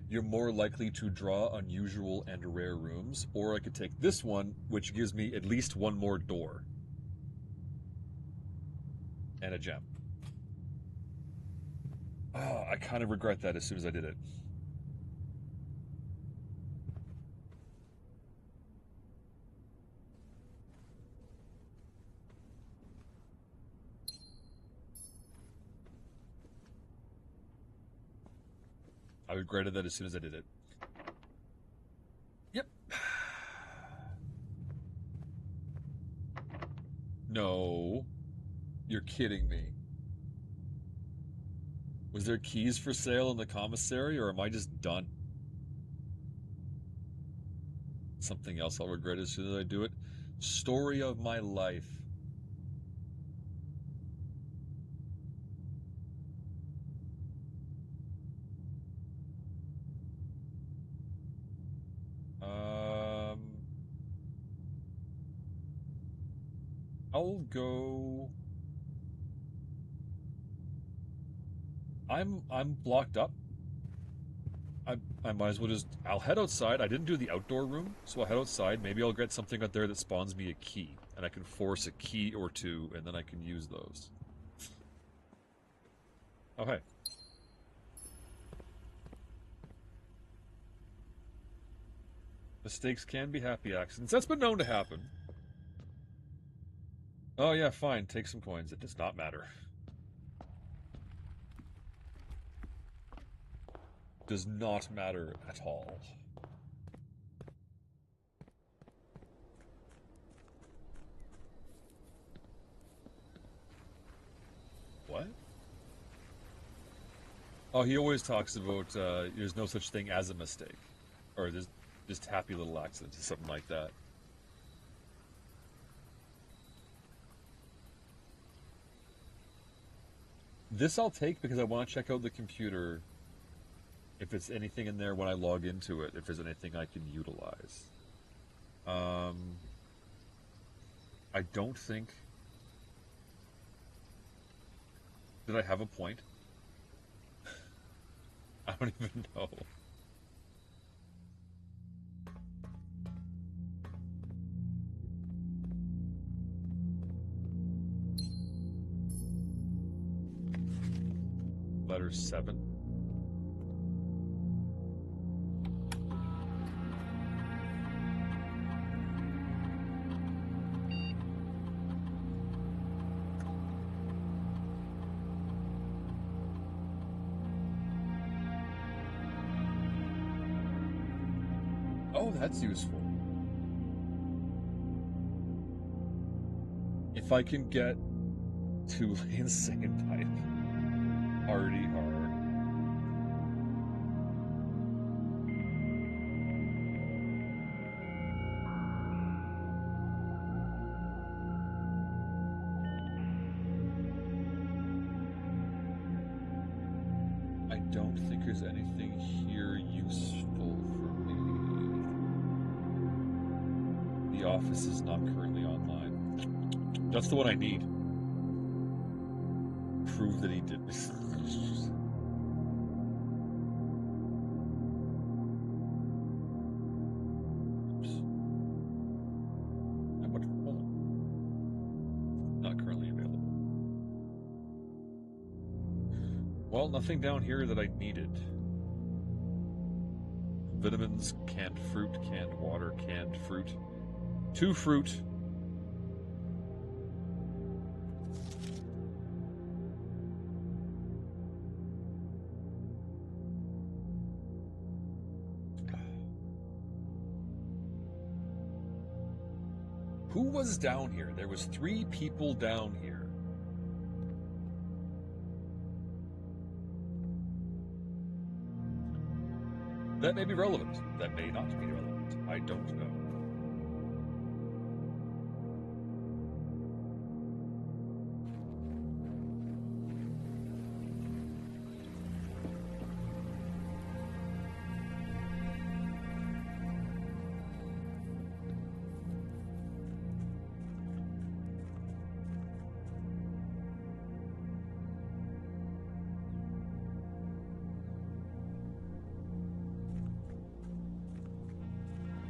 You're more likely to draw unusual and rare rooms, or I could take this one, which gives me at least one more door. And a gem. Oh, I kind of regret that as soon as I did it. I regretted that as soon as I did it. Yep. No. You're kidding me. Was there keys for sale in the commissary, or am I just done? something else I'll regret as soon as I do it. Story of my life. I'll go. I'm blocked up. I might as well just. I'll head outside. I didn't do the outdoor room, so I'll head outside. Maybe I'll get something out there that spawns me a key, and I can force a key or two, and then I can use those. Oh, hey. Mistakes can be happy accidents. That's been known to happen. Oh, yeah, fine. Take some coins. It does not matter. Does not matter at all. What? Oh, he always talks about there's no such thing as a mistake. Or there's just happy little accidents or something like that. This I'll take because I want to check out the computer if it's anything in there when I log into it, if there's anything I can utilize. I don't think... Did I have a point? I don't even know. Letter 7. Oh, that's useful. If I can get 2-lane sand pipe, hardy hard. I don't think there's anything here useful for me. The office is not currently online. That's the one I need. Prove that he did this. Not currently available. Well, nothing down here that I needed. Vitamins, canned fruit, canned water, canned fruit. 2 fruit. Who was down here? There was 3 people down here. That may be relevant. That may not be relevant. I don't know.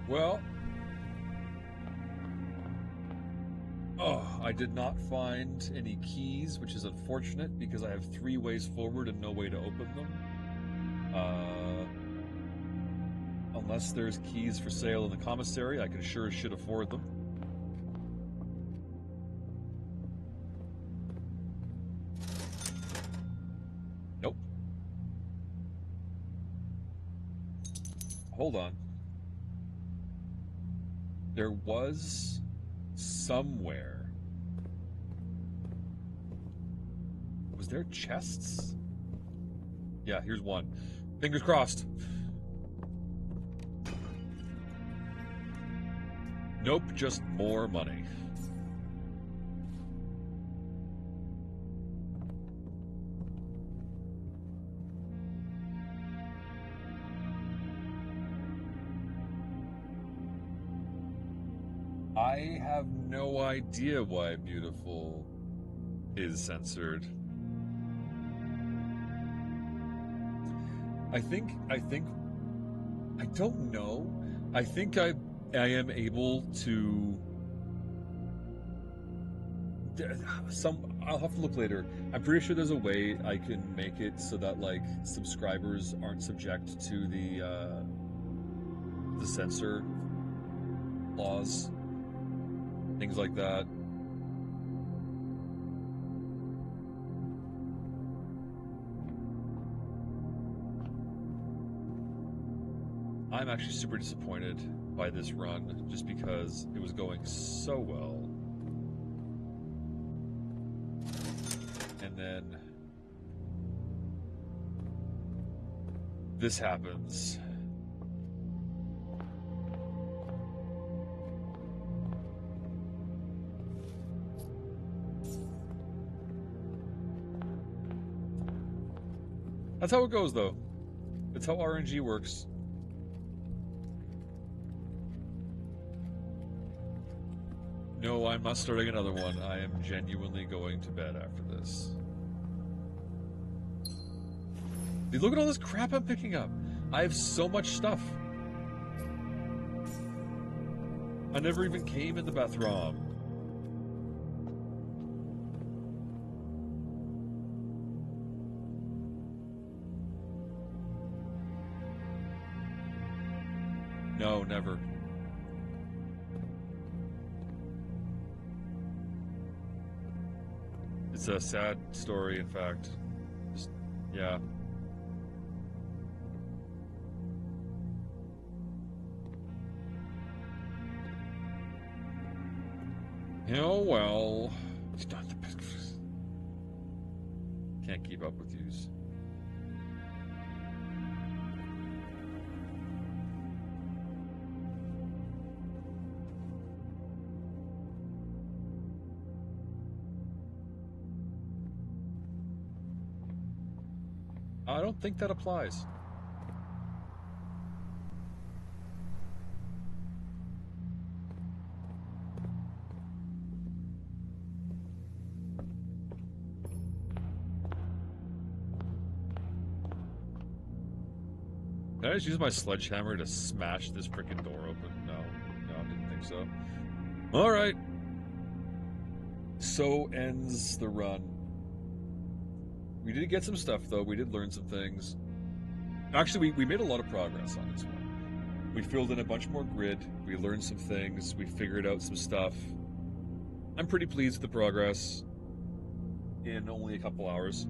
Well, I did not find any keys, which is unfortunate because I have 3 ways forward and no way to open them. Unless there's keys for sale in the commissary, I can sure as shit afford them. Nope. Hold on. There was somewhere. Was there chests? Yeah, here's one. Fingers crossed. Nope, just more money. I have no idea why beautiful is censored. I don't know. I think I am able to I'll have to look later. I'm pretty sure there's a way I can make it so that like subscribers aren't subject to the censor laws, things like that. I'm actually super disappointed by this run just because it was going so well. And then this happens. That's how it goes, though. That's how RNG works. No, I'm not starting another one. I am genuinely going to bed after this. Dude, look at all this crap I'm picking up. I have so much stuff. I never even came in the bathroom. No, never. It's a sad story, in fact. Just, yeah. Oh, well. Can't keep up with yous. I don't think that applies. Did I just use my sledgehammer to smash this freaking door open? No, I didn't think so. All right. So ends the run. We did get some stuff, though. We did learn some things. Actually, we made a lot of progress on this one. We filled in a bunch more grid. We learned some things. We figured out some stuff. I'm pretty pleased with the progress in only a couple hours.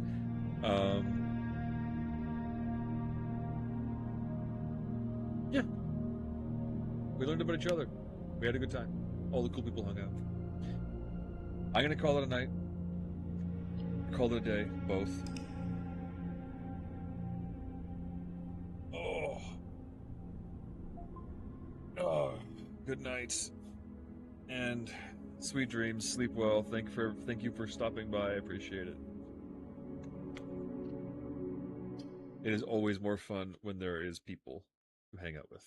Yeah. We learned about each other. We had a good time. All the cool people hung out. I'm going to call it a night. Call it a day, both. Oh, good night. And sweet dreams. Sleep well. Thank you for stopping by. I appreciate it. It is always more fun when there is people to hang out with.